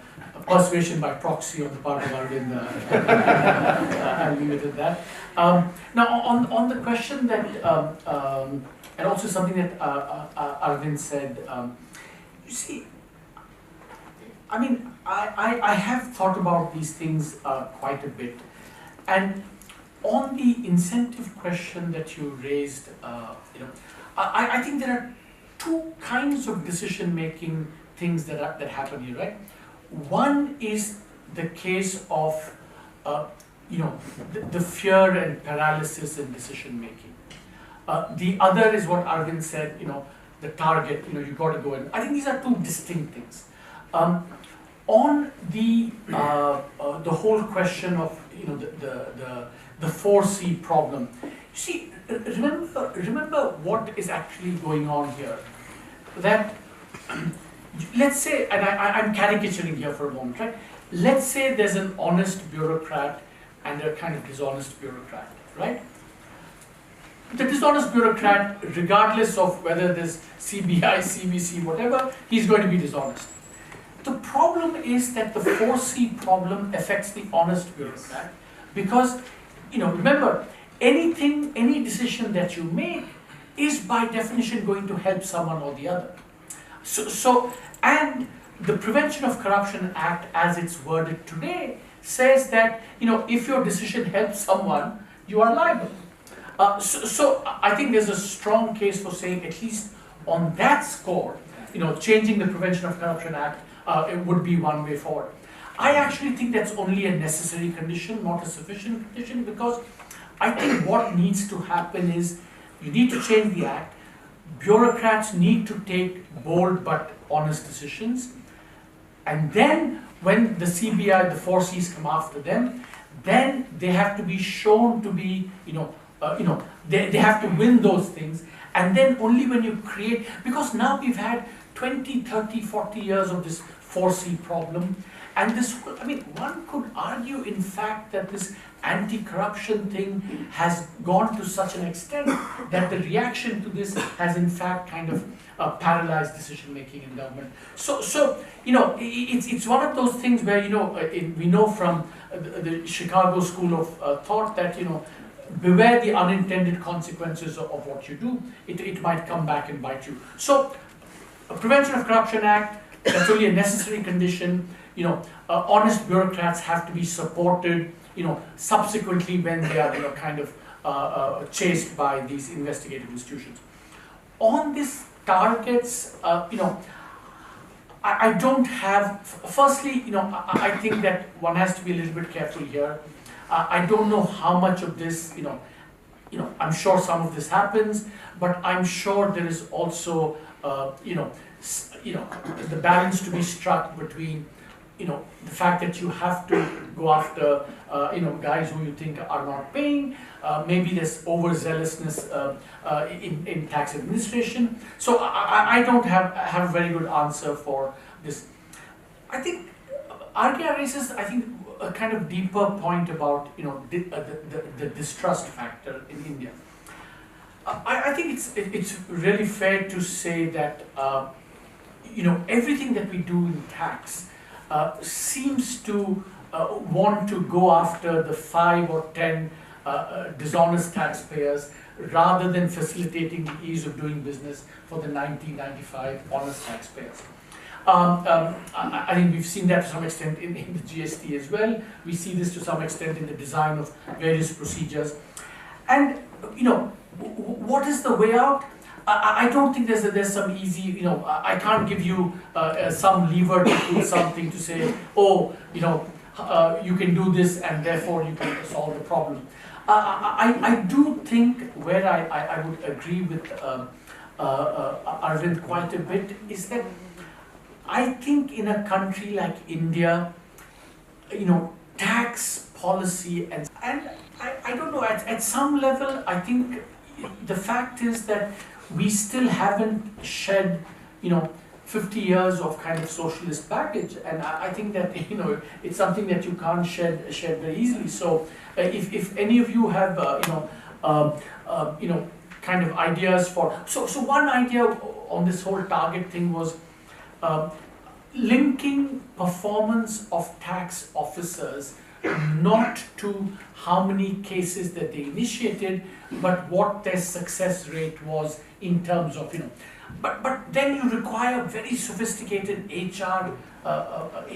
B: persuasion by proxy on the part of Arvind. I'll leave it at that. Now, on the question that, and also something that Arvind said, you see, I mean, I have thought about these things quite a bit, and on the incentive question that you raised, I think there are two kinds of decision-making things that happen here, right? One is the case of, the fear and paralysis in decision-making. The other is what Arvind said, the target, you got to go in. I think these are two distinct things. On the whole question of, the 4C problem. You see, remember what is actually going on here. That, let's say, and I'm caricaturing here for a moment, right? Let's say there's an honest bureaucrat and a kind of dishonest bureaucrat, right? The dishonest bureaucrat, regardless of whether there's CBI, CBC, whatever, he's going to be dishonest. The problem is that the 4C problem affects the honest bureaucrat because, remember, any decision that you make is by definition going to help someone or the other. And the Prevention of Corruption Act, as it's worded today, says that, if your decision helps someone, you are liable. So I think there's a strong case for saying, at least on that score, changing the Prevention of Corruption Act, it would be one way forward. I actually think that's only a necessary condition, not a sufficient condition, because I think what needs to happen is you need to change the act. Bureaucrats need to take bold but honest decisions, and then when the CBI, the 4Cs come after them, then they have to be shown to be, they have to win those things, and then only when you create, because now we've had 20, 30, 40 years of this 4C problem, and this, one could argue in fact that this anti-corruption thing has gone to such an extent that the reaction to this has in fact kind of paralyzed decision making in government. So it's one of those things where we know from the Chicago School of Thought that beware the unintended consequences of what you do. It might come back and bite you. So a Prevention of Corruption Act, that's only a necessary condition. Honest bureaucrats have to be supported, subsequently when they are, chased by these investigative institutions. On this targets, I don't have, firstly, I think that one has to be a little bit careful here. I don't know how much of this, I'm sure some of this happens, but I'm sure there is also, the balance to be struck between, the fact that you have to go after, guys who you think are not paying. Maybe there's overzealousness in tax administration. So I don't have a very good answer for this. I think RKR raises, a kind of deeper point about, the distrust factor in India. I think it's really fair to say that, everything that we do in tax seems to want to go after the 5 or 10 dishonest taxpayers rather than facilitating the ease of doing business for the 90-95 honest taxpayers. I think we've seen that to some extent in the GST as well. We see this to some extent in the design of various procedures. And, what is the way out? I don't think there's some easy, I can't give you some lever to do something to say, oh, you can do this and therefore you can solve the problem. I do think where I would agree with Arvind quite a bit is that I think in a country like India, tax policy and I don't know, at some level, I think the fact is that we still haven't shed, 50 years of kind of socialist baggage, and I think that it's something that you can't shed very easily. So if any of you have kind of ideas for so one idea on this whole target thing was linking performance of tax officers not to how many cases that they initiated, but what their success rate was in terms of, but then you require very sophisticated HR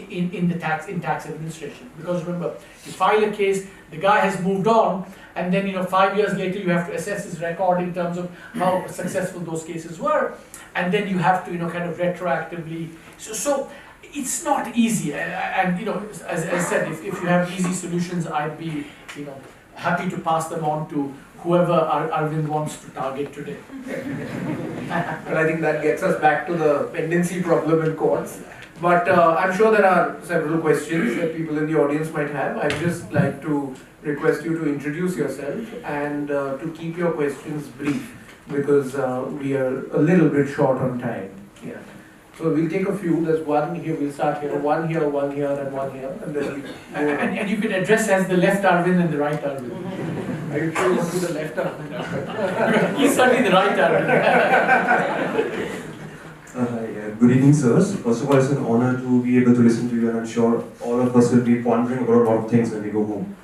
B: in tax administration, because remember, you file a case, the guy has moved on, and then 5 years later you have to assess his record in terms of how successful those cases were, and then you have to kind of retroactively. So it's not easy, and as I said, if you have easy solutions, I'd be happy to pass them on to whoever Arvind wants to target today.
A: Well, I think that gets us back to the pendency problem in courts. But I'm sure there are several questions that people in the audience might have. I'd just like to request you to introduce yourself and to keep your questions brief, because we are a little bit short on time. Yeah. So we'll take a few. There's one here, we'll start here, one here, and one here. And then
B: and you can address as the left Arvind and the right Arvind.
A: Are you sure you want to do the left Arvind?
B: He's certainly the right Arvind.
D: Good evening, sirs. First of all, it's an honor to be able to listen to you, and I'm sure all of us will be pondering about a lot of things when we go home.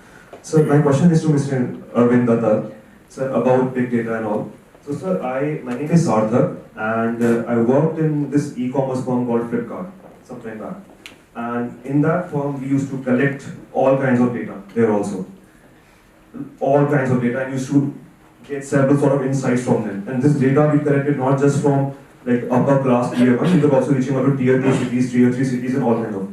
D: So my question is to Mr. Arvind Datar, sir, about big data and all. So sir, my name is Sarthak, and I worked in this e-commerce firm called Flipkart some time back. And in that firm, we used to collect all kinds of data there also. All kinds of data, and used to get several sort of insights from them. And this data we collected not just from like upper class tier 1, we were also reaching out to tier 2 cities, tier 3 cities, and all kind of.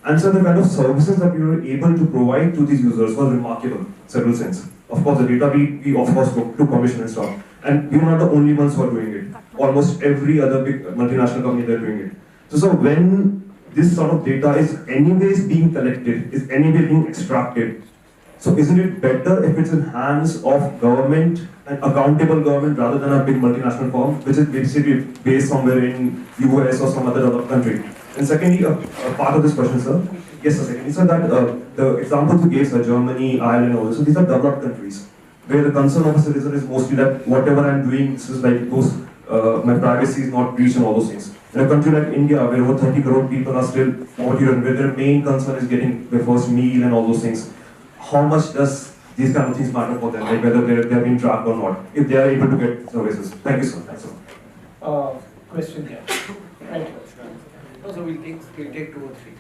D: And so the kind of services that we were able to provide to these users was remarkable, in several sense. Of course, the data we of course took commission and stuff. And we were not the only ones who are doing it. Almost every other big multinational company, they're doing it. So when this sort of data is anyways being collected, is anyway being extracted, so isn't it better if it's in hands of government, an accountable government, rather than a big multinational firm, which is basically based somewhere in US or some other developed country? And secondly, a part of this question, sir. Yes, sir. Secondly, sir, that the examples you gave, sir, Germany, Ireland, all this, so these are developed countries, where the concern of a citizen is mostly that whatever I'm doing, this is like those, my privacy is not breached and all those things. In a country like India, where over 30 crore people are still poverty-ridden, where their main concern is getting their first meal and all those things, how much does these kind of things matter for them, like whether they're being tracked or not, if they are able to get services? Thank you, sir. Thanks, sir.
A: Question here. Right. So we'll take 2 or 3.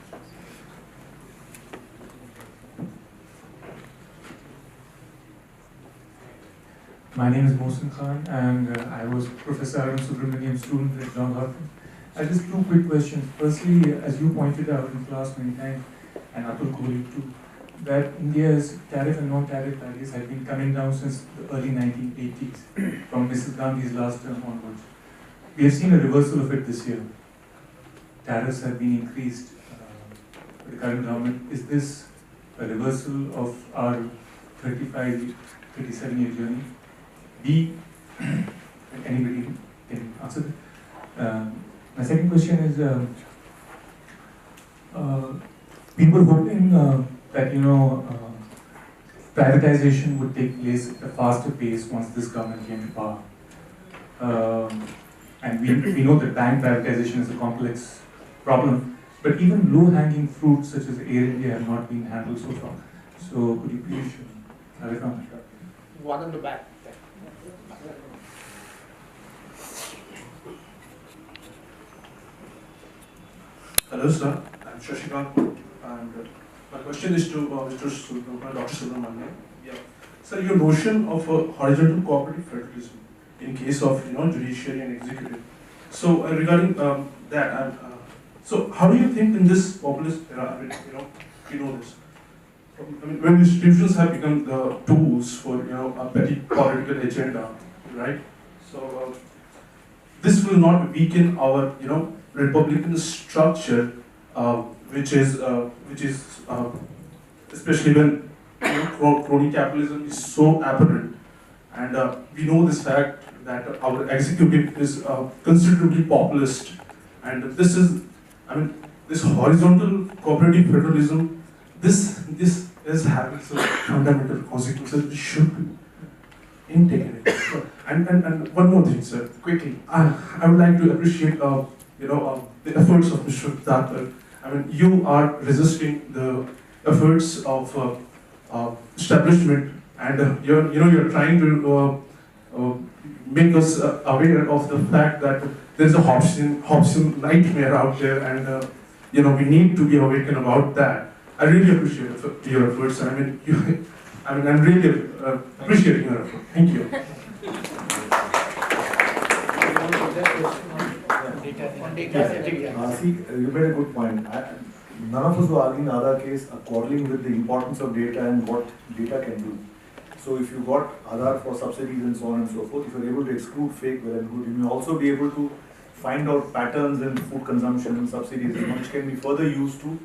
E: My name is Mohsin Khan, and I was Professor Arvind Subramanian student at John Hopkins. I just 2 quick questions. Firstly, as you pointed out in class many times, and Atul Kohli too, that India's tariff and non-tariff values have been coming down since the early 1980s, from Mrs. Gandhi's last term onwards. We have seen a reversal of it this year. Tariffs have been increased by the current government. Is this a reversal of our 35, 37-year journey? B, anybody can answer that. My second question is, we were hoping that privatization would take place at a faster pace once this government came to power. And we know that bank privatization is a complex problem, but even low-hanging fruits such as Air India have not been handled so far. So could you please clarify on that?
A: One on the back.
F: Hello, sir. I'm Shashikant, and my question is to Dr. Subramanian. Yeah. Sir, your notion of horizontal cooperative federalism in case of judiciary and executive. So regarding that, so how do you think in this populist era, you know this, when institutions have become the tools for a petty political agenda, right? So this will not weaken our republican structure, which is especially when crony capitalism is so apparent, and we know this fact that our executive is considerably populist, and this is, this horizontal cooperative federalism, this is having some fundamental consequences which should be taken into account. And one more thing, sir, quickly, I would like to appreciate the efforts of Mr. Datar. You are resisting the efforts of establishment, and you're trying to make us aware of the fact that there's a Hobbesian nightmare out there, and we need to be awakened about that. I really appreciate your efforts. I'm really appreciating your effort. Thank you.
C: See, you made a good point. None of us were arguing in Aadhaar case are quarreling with the importance of data and what data can do. So if you got Aadhaar for subsidies and so on and so forth, if you're able to exclude fake, well and good, you may also be able to find out patterns in food consumption and subsidies, which can be further used to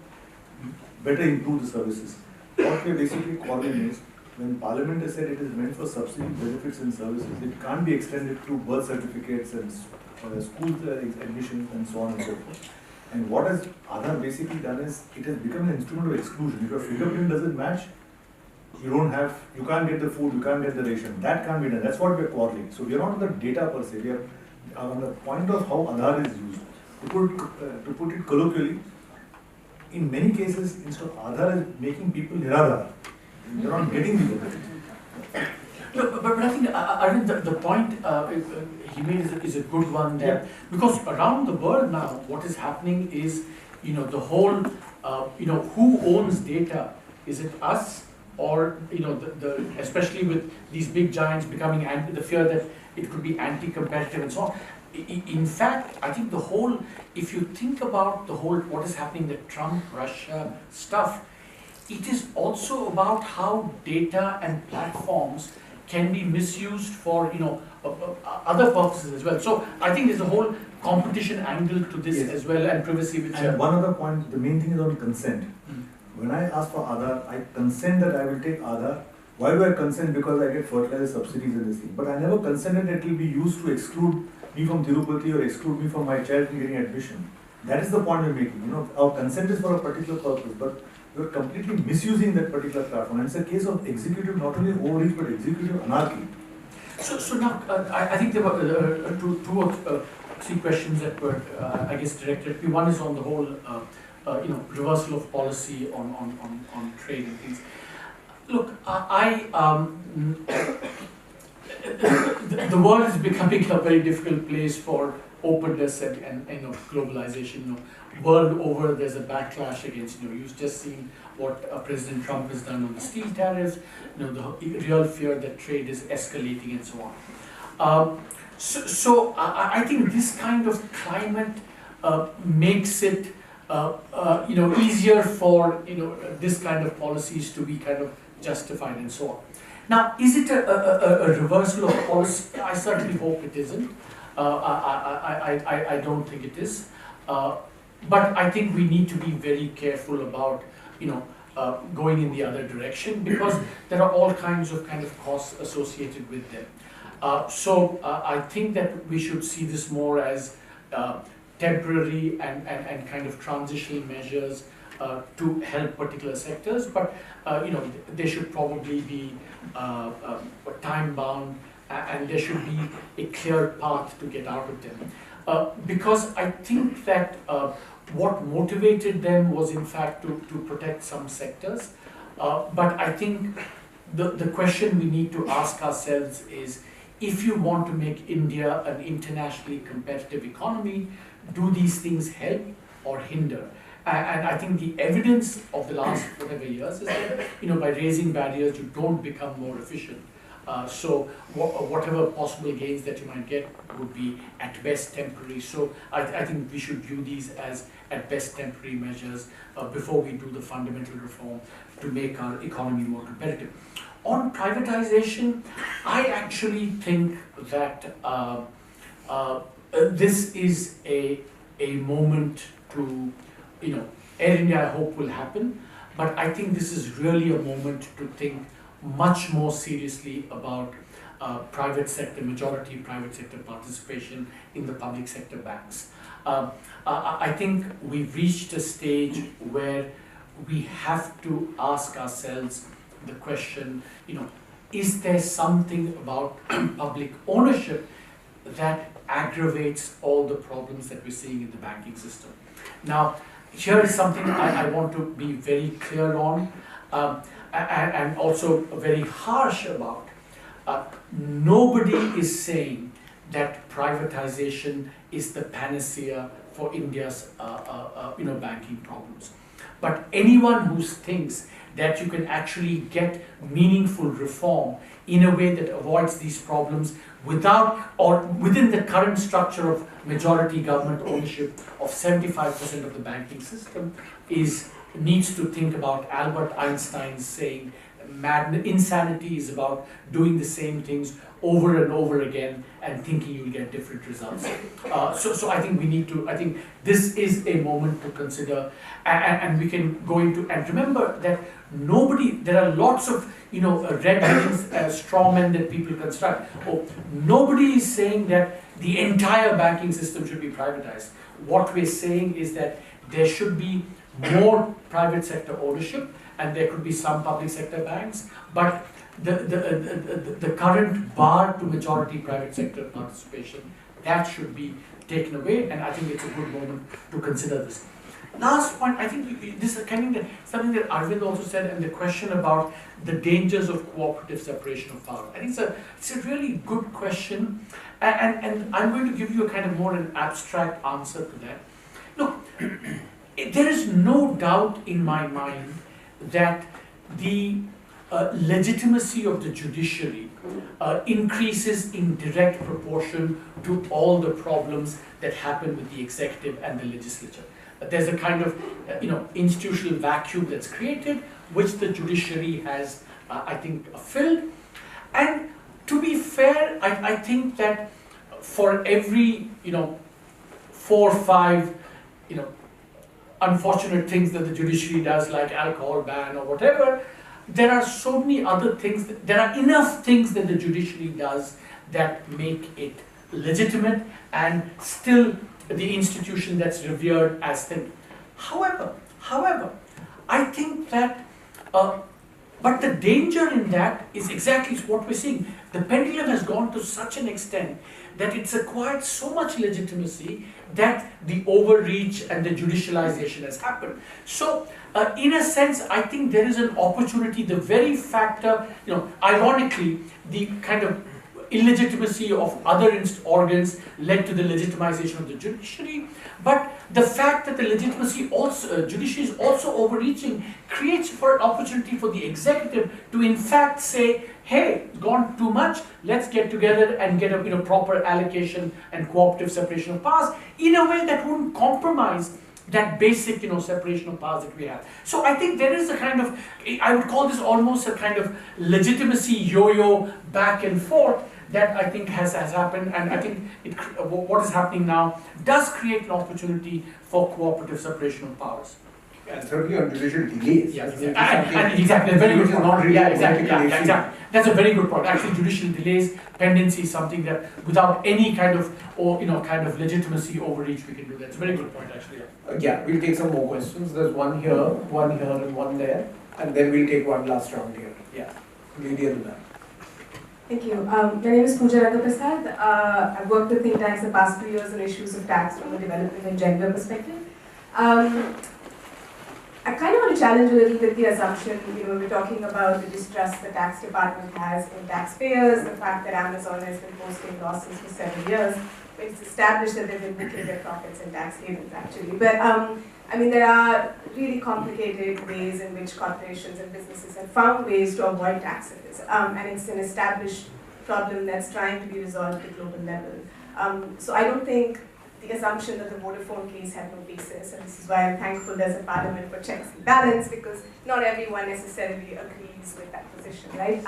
C: better improve the services. What we're basically quarreling is, when Parliament has said it is meant for subsidy benefits and services, it can't be extended to birth certificates and school admissions and so on and so forth. And what has Aadhaar basically done is, it has become an instrument of exclusion. If your fingerprint doesn't match, you can't get the food, you can't get the ration. That can't be done. That's what we're quarreling. So we're not on the data per se, we are on the point of how Aadhaar is used. To put it colloquially, in many cases, instead of Aadhaar is making people Niradhar. They're not getting the benefit.
B: No, but I think Arvind, the point he made is a good one there, because around the world now, what is happening is, the whole, who owns data? Is it us, or especially with these big giants becoming the fear that it could be anti-competitive and so on. in fact, I think the whole, if you think about the whole, what is happening, the Trump-Russia stuff, it is also about how data and platforms can be misused for, other purposes as well. So I think there's a whole competition angle to this as well, and privacy. Which
C: and one other point, the main thing is on consent. When I ask for Aadhaar, I consent that I will take Aadhaar. Why do I consent? Because I get fertilizer subsidies and this thing. But I never consented that it will be used to exclude me from Tirupati or exclude me from my child from getting admission. That is the point we're making. Our consent is for a particular purpose, but we're completely misusing that particular platform. And it's a case of executive, not only overreach, but executive anarchy.
B: So now, I think there were two or three questions that were, I guess, directed at me. One is on the whole, reversal of policy on trade and things. Look, the world is becoming a very difficult place for openness and globalization. World over, there's a backlash against. You've just seen what President Trump has done on the steel tariffs. The real fear that trade is escalating and so on. So I think this kind of climate makes it easier for this kind of policies to be kind of justified and so on. Now, is it a reversal of policy? I certainly hope it isn't. I don't think it is. But I think we need to be very careful about going in the other direction, because there are all kinds of costs associated with them. So I think that we should see this more as temporary and kind of transitional measures to help particular sectors, but they should probably be time bound, and there should be a clear path to get out of them. Because I think that what motivated them was in fact to protect some sectors, but I think the question we need to ask ourselves is, if you want to make India an internationally competitive economy, do these things help or hinder? And I think the evidence of the last whatever years is that by raising barriers you don't become more efficient. So whatever possible gains that you might get would be at best temporary. So I think we should view these as at best temporary measures before we do the fundamental reform to make our economy more competitive. On privatization, I actually think that this is a moment to, Air India I hope will happen, but I think this is really a moment to think much more seriously about private sector, majority private sector participation in the public sector banks. I think we've reached a stage where we have to ask ourselves the question, is there something about public ownership that aggravates all the problems that we're seeing in the banking system? Now, here is something I want to be very clear on, and also very harsh about. Nobody is saying that privatization is the panacea for India's banking problems. But anyone who thinks that you can actually get meaningful reform in a way that avoids these problems without or within the current structure of majority government ownership of 75% of the banking system needs to think about Albert Einstein's saying, insanity is about doing the same things over and over again and thinking you'll get different results. So I think this is a moment to consider, and we can go into, and remember that there are lots of red herrings, straw men that people construct. Nobody is saying that the entire banking system should be privatized. What we're saying is that there should be more private sector ownership, and there could be some public sector banks, but the current bar to majority private sector participation, that should be taken away, and I think it's a good moment to consider this. Last point, I think this is something that Arvind also said, and the question about the dangers of cooperative separation of power. I think it's a really good question, and I'm going to give you a kind of more an abstract answer to that. Look, there is no doubt in my mind that the legitimacy of the judiciary increases in direct proportion to all the problems that happen with the executive and the legislature. There's a kind of institutional vacuum that's created, which the judiciary has, I think, filled. And to be fair, I think that for every 4 or 5 unfortunate things that the judiciary does, like alcohol ban or whatever, there are so many other things, there are enough things that the judiciary does that make it legitimate and still the institution that's revered as thing. However, I think that, but the danger in that is exactly what we're seeing. The pendulum has gone to such an extent that it's acquired so much legitimacy that the overreach and the judicialization has happened. So, in a sense, I think there is an opportunity, the very factor, ironically, the kind of illegitimacy of other organs led to the legitimization of the judiciary, but the fact that the legitimacy also, judiciary is also overreaching creates for an opportunity for the executive to in fact say, hey, gone too much, let's get together and get a proper allocation and cooperative separation of powers in a way that wouldn't compromise that basic separation of powers that we have. So I think there is a kind of, I would call this almost a kind of legitimacy yo-yo back and forth that I think has happened, and I think what is happening now does create an opportunity for cooperative separation of powers.
A: And certainly on judicial delays.
B: Yes, and exactly, a very good point.
A: Really
B: exactly. That's a very good point. Actually, judicial delays, pendency is something that without any kind of legitimacy overreach we can do that. It's a very good point, actually.
A: Yeah, we'll take some more questions. There's one here, and one there, and then we'll take one last round here. Yeah, lady in the back.
G: Thank you. My name is Pooja Rangapprasad. I've worked with think tanks the past 2 years on issues of tax from a development and gender perspective. I kind of want to challenge a little bit the assumption, we're talking about the distrust the tax department has in taxpayers, the fact that Amazon has been posting losses for 7 years. It's established that they've been booking their profits in tax havens, actually. But there are really complicated ways in which corporations and businesses have found ways to avoid taxes. And it's an established problem that's trying to be resolved at a global level. So I don't think the assumption that the Vodafone case had no basis, and this is why I'm thankful there's a parliament for checks and balance, because not everyone necessarily agrees with that position, right?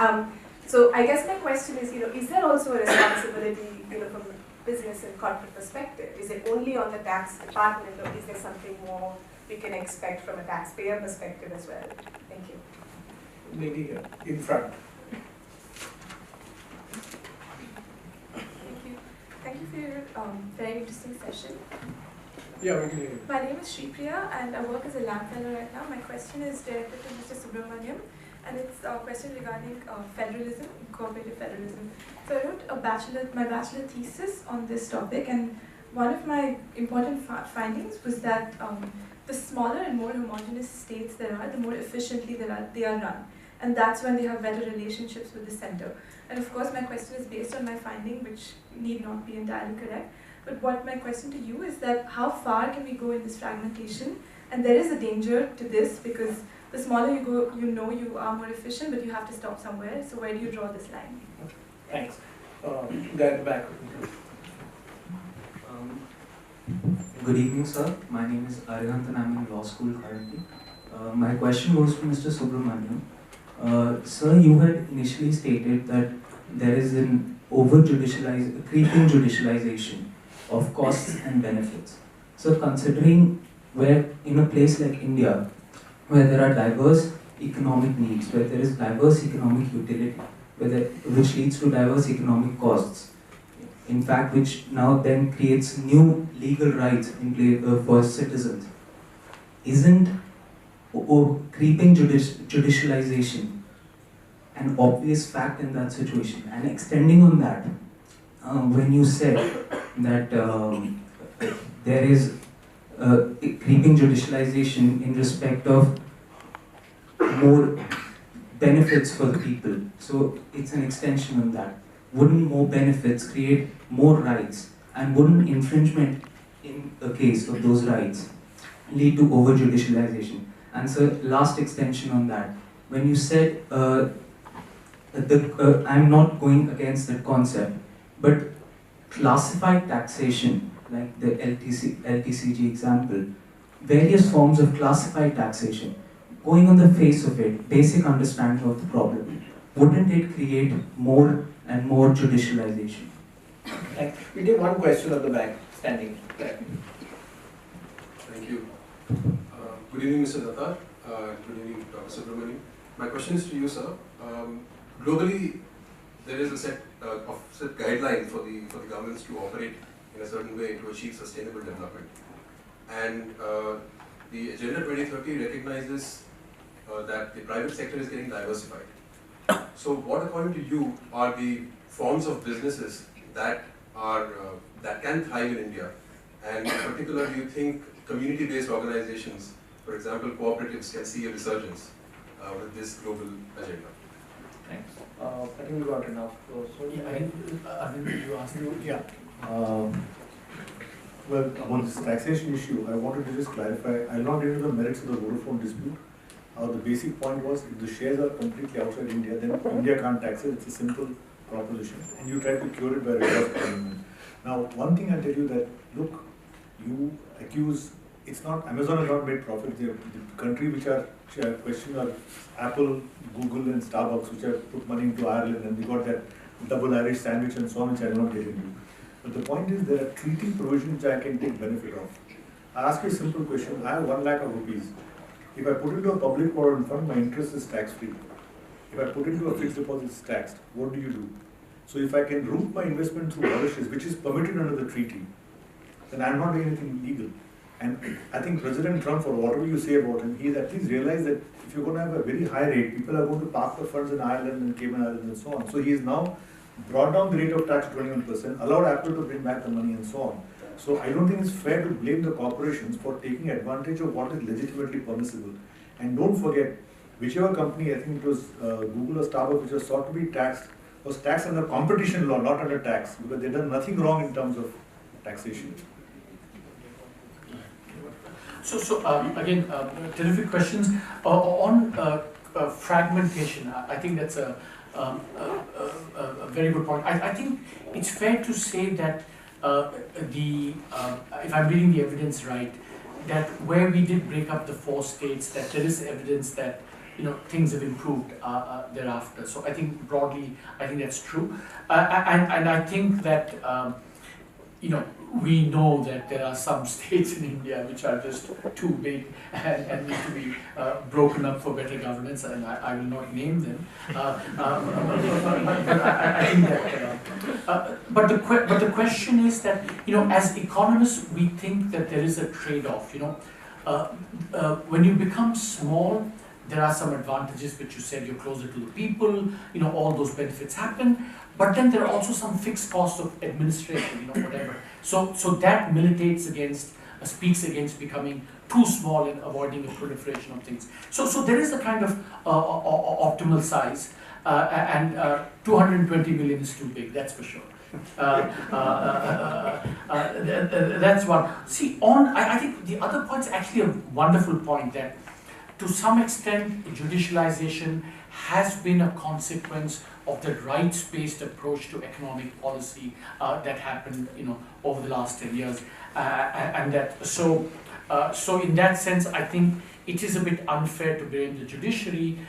G: So I guess my question is there also a responsibility, from a business and corporate perspective? Is it only on the tax department, or is there something more we can expect from a taxpayer perspective as well? Thank you.
A: Lady here, in front.
H: Thank you for your very interesting session.
A: Yeah, we can hear you.
H: My name is Shripriya and I work as a lab fellow right now. My question is directed to Mr. Subramanian, and it's a question regarding federalism, cooperative federalism. So I wrote my bachelor thesis on this topic, and one of my important findings was that the smaller and more homogeneous states there are, the more efficiently they are run. And that's when they have better relationships with the center. And of course, my question is based on my finding, which need not be entirely correct. But what my question to you is that how far can we go in this fragmentation? And there is a danger to this, because the smaller you go, you are more efficient, but you have to stop somewhere. So where do you draw this line?
A: Thanks. Guy at the back.
I: Good evening, sir. My name is Arvind and I'm in law school currently. My question goes to Mr. Subramanian. Sir, you had initially stated that there is an creeping judicialization of costs and benefits. So considering where in a place like India, where there are diverse economic needs, where there is diverse economic utility, which leads to diverse economic costs, in fact, which now then creates new legal rights in play for citizens, isn't creeping judicialization an obvious fact in that situation? And extending on that, when you said that there is creeping judicialization in respect of more benefits for the people, so it's an extension on that. Wouldn't more benefits create more rights, and wouldn't infringement in a case of those rights lead to over-judicialization? And so, last extension on that, when you said I'm not going against that concept, but classified taxation, like the LTCG example, various forms of classified taxation, going on the face of it, basic understanding of the problem, wouldn't it create more and more judicialization?
J: We did one question at the back, standing there.
K: Thank you. Good evening, Mr. Datar. Good evening, Dr. Subramanian. My question is to you, sir. Globally, there is a set guideline for the governments to operate in a certain way to achieve sustainable development. And the Agenda 2030 recognizes that the private sector is getting diversified. So what, according to you, are the forms of businesses that can thrive in India? And in particular, do you think community-based organizations, for example, cooperatives, can see a resurgence with this global agenda?
J: Thanks. I think we got enough. So
B: Arvind, you asked me.
C: Yeah. Well, about this taxation issue, I wanted to just clarify. I'll not get into the merits of the Vodafone dispute. The basic point was, if the shares are completely outside India, then India can't tax it. It's a simple proposition, and you try to cure it by reverse parliament. Now, one thing I'll tell you that, look, you accuse, it's not, Amazon has not made profit. The country which are questioned are Apple, Google and Starbucks, which have put money into Ireland, and they got that double Irish sandwich and so on, which I will not get into. But the point is, there are treaty provisions which I can take benefit of. I ask you a simple question. I have 1 lakh of rupees. If I put into a public provident fund, my interest is tax-free. If I put into a fixed deposit, it's taxed. What do you do? So if I can route my investment through Mauritius, which is permitted under the treaty, then I'm not doing anything illegal. And I think President Trump, or whatever you say about him, he's at least realized that if you're going to have a very high rate, people are going to park the funds in Ireland and Cayman Islands and so on. So he has now brought down the rate of tax to 21%, allowed Apple to bring back the money and so on. So I don't think it's fair to blame the corporations for taking advantage of what is legitimately permissible. And don't forget, whichever company, I think it was Google or Starbucks, which was sought to be taxed, was taxed under competition law, not under tax, because they've done nothing wrong in terms of taxation.
B: So again, terrific questions. On fragmentation, I think that's a very good point. I think it's fair to say that if I'm reading the evidence right, that where we did break up the 4 states, that there is evidence that things have improved thereafter. So I think broadly, I think that's true, and I think that we know that there are some states in India which are just too big and need to be broken up for better governance, and I will not name them. But I think that. But the question is that as economists, we think that there is a trade-off. When you become small, there are some advantages which you said, you're closer to the people, all those benefits happen, but then there are also some fixed costs of administration, whatever. So that militates against, speaks against becoming too small and avoiding a proliferation of things. So there is a kind of optimal size, and 220 million is too big, that's for sure. That's one. See, I think the other point's actually a wonderful point, that to some extent, judicialization has been a consequence of the rights-based approach to economic policy that happened, over the last 10 years, and that so in that sense, I think it is a bit unfair to blame the judiciary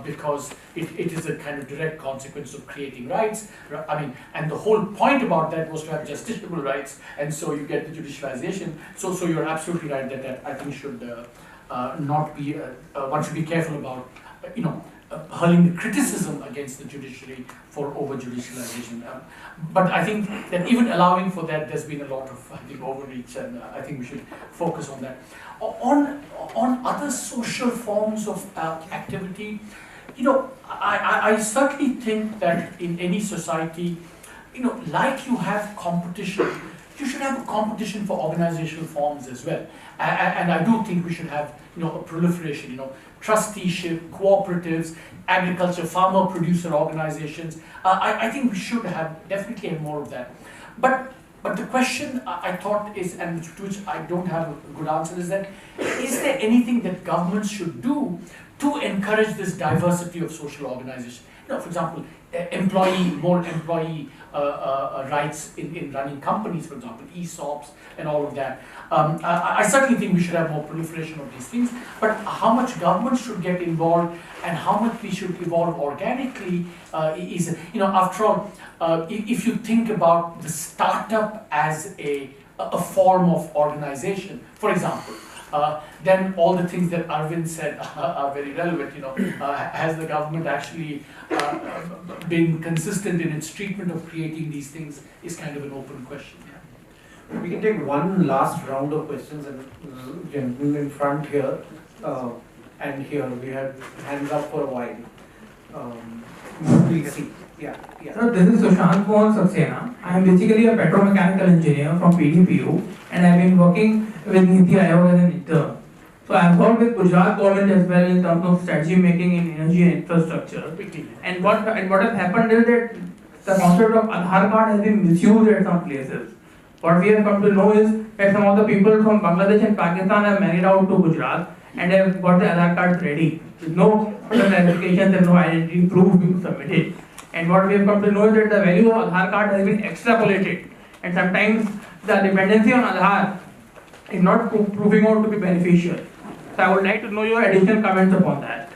B: because it is a kind of direct consequence of creating rights. And the whole point about that was to have justiciable rights, and so you get the judicialization. So you're absolutely right that I think should not be. One should be careful about, hurling the criticism against the judiciary for over-judicialization. But I think that even allowing for that, there's been a lot of, overreach, and I think we should focus on that. On other social forms of activity, I certainly think that in any society, like you have competition, you should have a competition for organizational forms as well. And I do think we should have, a proliferation, trusteeship, cooperatives, agriculture, farmer producer organizations. I think we should definitely have more of that. But the question I thought is, and to which I don't have a good answer, is that, is there anything that governments should do to encourage this diversity of social organization? for example, more employee rights in running companies, for example, ESOPs and all of that. I certainly think we should have more proliferation of these things, but how much government should get involved and how much we should evolve organically is, after all, if you think about the startup as a form of organization, for example, then all the things that Arvind said are very relevant. Has the government actually been consistent in its treatment of creating these things is kind of an open question. Yeah.
A: We can take one last round of questions, and gentlemen in front here and here. We had hands up for a while. Please see. Yeah.
L: So this is Sushant Mohan Saxena. I am basically a petromechanical engineer from PDPU, and I have been working with Niti Aayog as an intern. So I have worked with Gujarat government as well in terms of strategy making in energy and infrastructure. And what has happened is that the concept of Aadhaar card has been misused at some places. What we have come to know is that some of the people from Bangladesh and Pakistan have married out to Gujarat and have got the Aadhaar cards ready with no further clarifications and no identity proof being submitted. And what we have come to know is that the value of Aadhaar card has been extrapolated, and sometimes the dependency on Aadhaar is not proving out to be beneficial. So I would like to know your additional comments upon that.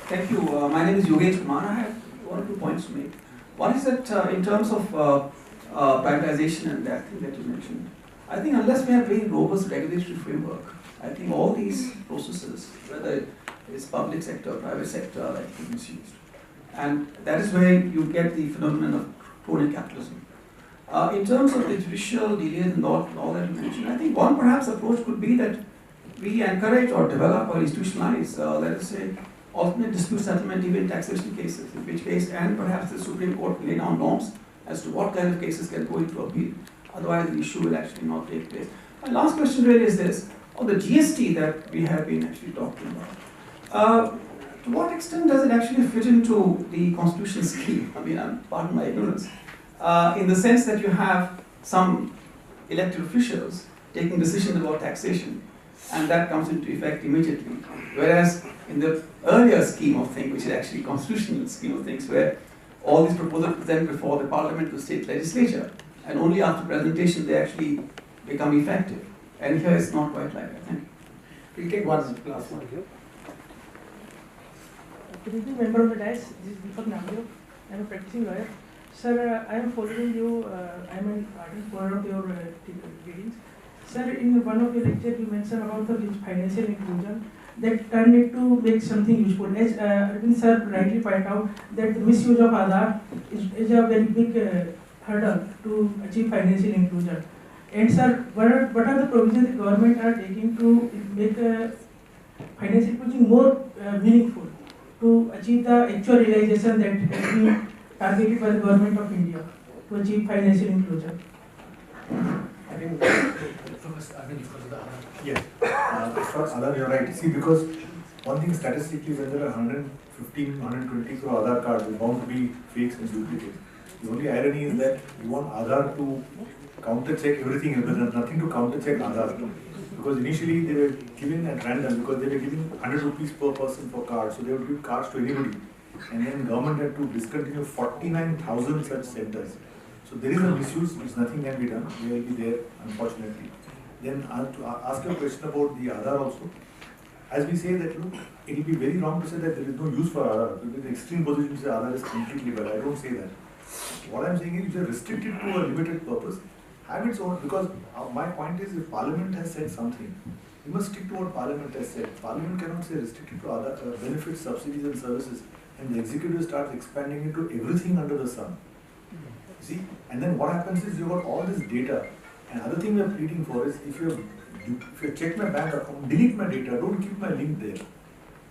M: Thank you. My name is Yogesh Kumar. I have 1 or 2 points to make. One is that in terms of privatization and that thing that you mentioned, I think unless we have very robust regulatory framework, I think all these processes, whether it's public sector, private sector, are likely misused. And that is where you get the phenomenon of crony capitalism. In terms of the judicial delays and all that you mentioned, I think one perhaps approach could be that we encourage or develop or institutionalize, let us say, alternate dispute settlement even in taxation cases, in which case, and perhaps the Supreme Court lay down norms as to what kind of cases can go into appeal. Otherwise, the issue will actually not take place. My last question really is this, on the GST that we have been actually talking about. To what extent does it actually fit into the constitutional scheme? I mean, pardon my ignorance. In the sense that you have some elected officials taking decisions about taxation, and that comes into effect immediately. Whereas in the earlier scheme of things, which is actually constitutional scheme of things, where all these proposals present before the parliament to state legislature, and only after presentation they actually become effective. And here it's not quite like that. Thank you.
A: We'll take one last one here.
N: Good evening, member of the dais. This is Deepak Namdev. I am a practicing lawyer. Sir, I am following you. I am an ardent follower of your readings. Sir, in one of your lectures, you mentioned about the financial inclusion that turned it to make something useful. As Arvind sir rightly pointed out, that the misuse of Aadhaar is a very big hurdle to achieve financial inclusion. And sir, what are the provisions the government are taking to make financial inclusion more meaningful, to achieve the actual realization that has been targeted by the government of India to achieve financial inclusion?
C: I think yes, as far as Aadhaar, you're right. See, because one thing statistically, when there are 115, 120 crore Aadhaar cards, there's bound to be fakes and duplicates. The only irony is that you want Aadhaar to counter-check everything else, but there's nothing to counter-check Aadhaar. Because initially they were given at random, because they were giving 100 rupees per person for cards, so they would give cards to anybody. And then government had to discontinue 49,000 such centers. So there is a misuse which nothing can be done. They will be there, unfortunately. Then to ask a question about the Aadhaar also. As we say that, look, it will be very wrong to say that there is no use for Aadhaar. Because the extreme position to say Aadhaar is completely bad. I don't say that. What I am saying is, if you are restricted to a limited purpose, have its own, because my point is, if Parliament has said something, you must stick to what Parliament has said. Parliament cannot say restricted to other benefits, subsidies and services, and the executive starts expanding it to everything under the sun. See, and then what happens is you got all this data. And other thing we are pleading for is, if you check my bank account, delete my data, don't keep my link there.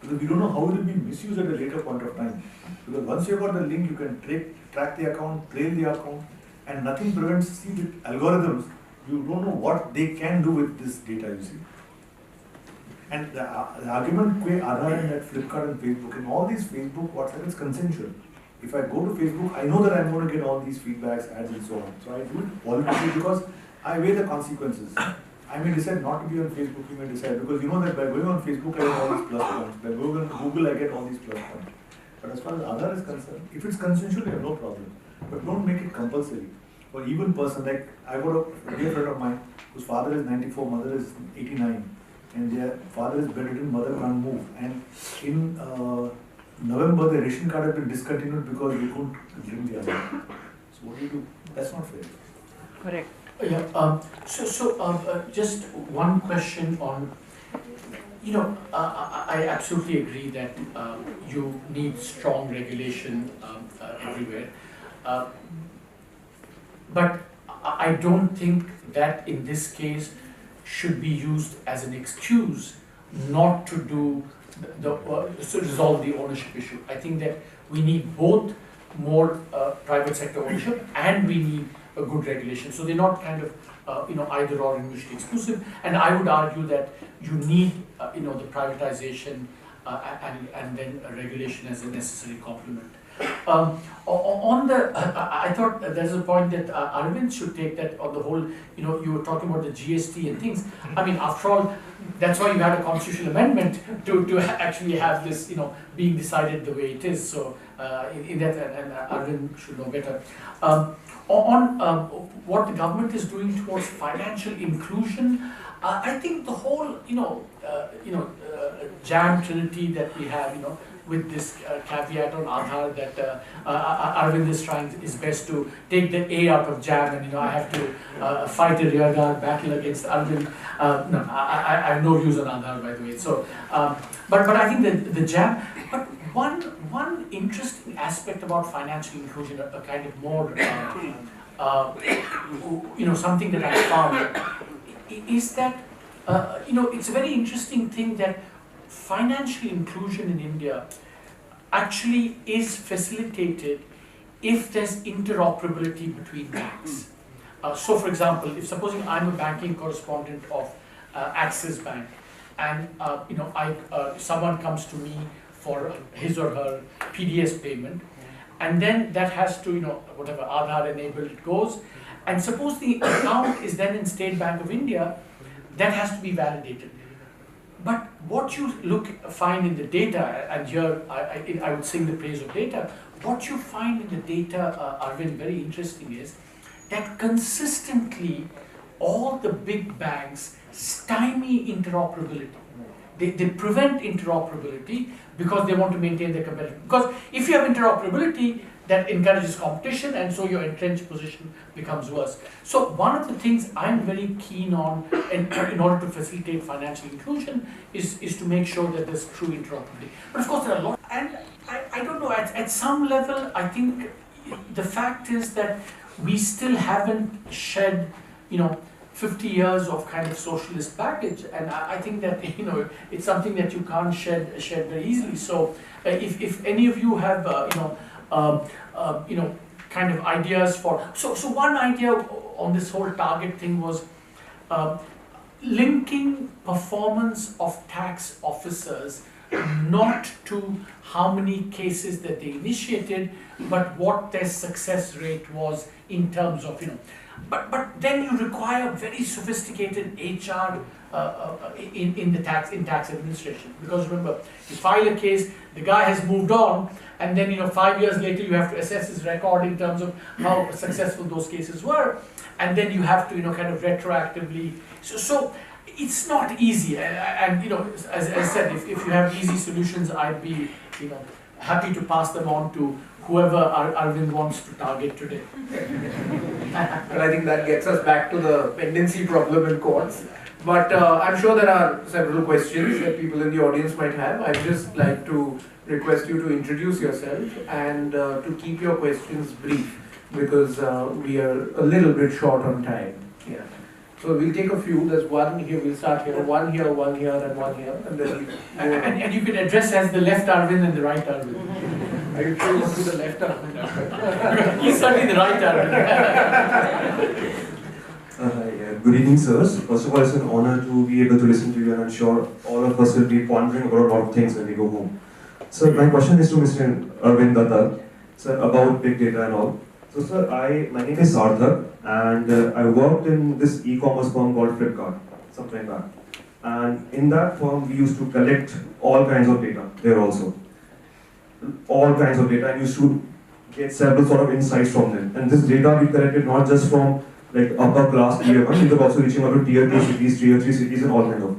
C: Because we don't know how it will be misused at a later point of time. Because once you have got the link, you can track the account, trail the account, and nothing prevents, see, with algorithms, you don't know what they can do with this data, you see. And the argument with Aadhaar and that Flipkart and Facebook, and all these Facebook, WhatsApp is consensual. If I go to Facebook, I know that I'm going to get all these feedbacks, ads and so on. So I do it voluntarily because I weigh the consequences. I may decide not to be on Facebook, you may decide, because you know that by going on Facebook I get all these plus points, by going on Google I get all these plus points. But as far as Aadhaar is concerned, if it's consensual, you have no problem. But don't make it compulsory. For even person, like I got a dear friend of mine whose father is 94, mother is 89, and their father is bedridden, mother can't move. And in November, the ration card had been discontinued because they couldn't bring the Aadhaar. So what do you do? That's not fair.
G: Correct.
B: Yeah. Just one question on. I absolutely agree that you need strong regulation everywhere. But I don't think that in this case should be used as an excuse not to do to resolve the ownership issue. I think that we need both more private sector ownership and we need a good regulation. So they're not kind of either or and mutually exclusive. And I would argue that you need the privatization and then a regulation as a necessary complement. I thought there's a point that Arvind should take, that on the whole, you were talking about the GST and things. I mean, after all, that's why you had a constitutional amendment to actually have this, being decided the way it is. So in that, and Arvind should know better. On what the government is doing towards financial inclusion, I think the whole, jam trinity that we have, with this caveat on Aadhaar that Arvind is trying his best to take the A out of jam, and I have to fight a rearguard battle against Arvind. No, I have no views on Aadhaar, by the way. So, but I think the jam. But one interesting aspect about financial inclusion, a kind of more something that I found is that it's a very interesting thing that financial inclusion in India actually is facilitated if there's interoperability between banks. So for example, if supposing I'm a banking correspondent of Axis Bank, and someone comes to me for his or her PDS payment, and then that has to, whatever Aadhaar enabled it goes, and suppose the account is then in State Bank of India, that has to be validated. But what you find in the data, and here I would sing the praise of data, what you find in the data, Arvind, very interesting, is that consistently all the big banks stymie interoperability. They prevent interoperability because they want to maintain their competitive. Because if you have interoperability, that encourages competition, and so your entrenched position becomes worse. So one of the things I'm very keen on in order to facilitate financial inclusion is to make sure that there's true interoperability. But of course there are a lot, and I don't know, at some level I think the fact is that we still haven't shed 50 years of kind of socialist baggage, and I think that it's something that you can't shed very easily. So if any of you have kind of ideas for, so one idea on this whole target thing was linking performance of tax officers not to how many cases that they initiated, but what their success rate was in terms of but then you require very sophisticated HR in tax administration, because remember, you file a case, the guy has moved on, and then 5 years later you have to assess his record in terms of how successful those cases were, and then you have to kind of retroactively. So it's not easy, and as I said, if you have easy solutions, I'd be happy to pass them on to whoever Arvind wants to target today.
J: Well, I think that gets us back to the pendency problem in courts. But I'm sure there are several questions that people in the audience might have. I'd just like to request you to introduce yourself and to keep your questions brief, because we are a little bit short on time. Yeah. So we'll take a few. There's one here, we'll start here, one here, and one here, and then
B: and you can address as the left Arvind and the right Arvind.
J: Are you sure you want to be the left Arvind?
B: He's certainly the right Arvind.
D: Good evening, sirs. First of all, it's an honor to be able to listen to you, and I'm sure all of us will be pondering about a lot of things when we go home. So my question is to Mr. Arvind Datar, sir, about big data and all. So sir, my name is Sarthak, and I worked in this e-commerce firm called Flipkart. some time back. And in that firm, we used to collect all kinds of data there also. All kinds of data, and used to get several sort of insights from them. And this data we collected not just from like upper class tier 1, we were also reaching out to tier 2 cities, tier 3 cities, and all kind of.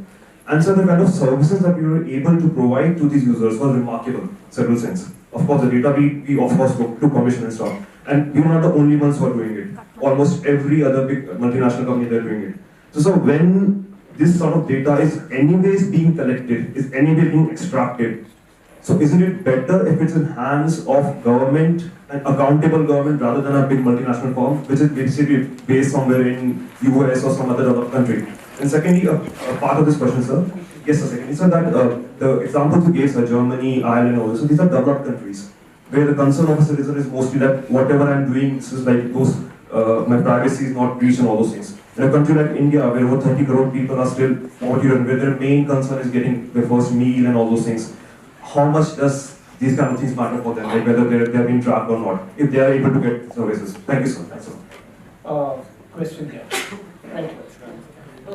D: And so the kind of services that we were able to provide to these users was remarkable, in several sense. Of course, the data we of course took commission and stuff. And we were not the only ones who are doing it. Almost every other big multinational company, they're doing it. So when this sort of data is anyways being collected, is anyway being extracted, so isn't it better if it's in hands of government, an accountable government, rather than a big multinational firm, which is basically based somewhere in US or some other developed country? And secondly, a part of this question, sir. Yes, sir. Secondly, sir, that the examples you gave, sir, Germany, Ireland, all this, so these are developed countries, where the concern of a citizen is mostly that whatever I'm doing, this is like those, my privacy is not breached and all those things. In a country like India, where over 30 crore people are still poverty-ridden, where their main concern is getting their first meal and all those things, how much does these kind of things matter for them, like whether they're being tracked or not, if they are able to get services? Thank you, sir. Thanks, sir.
J: Question here. Right.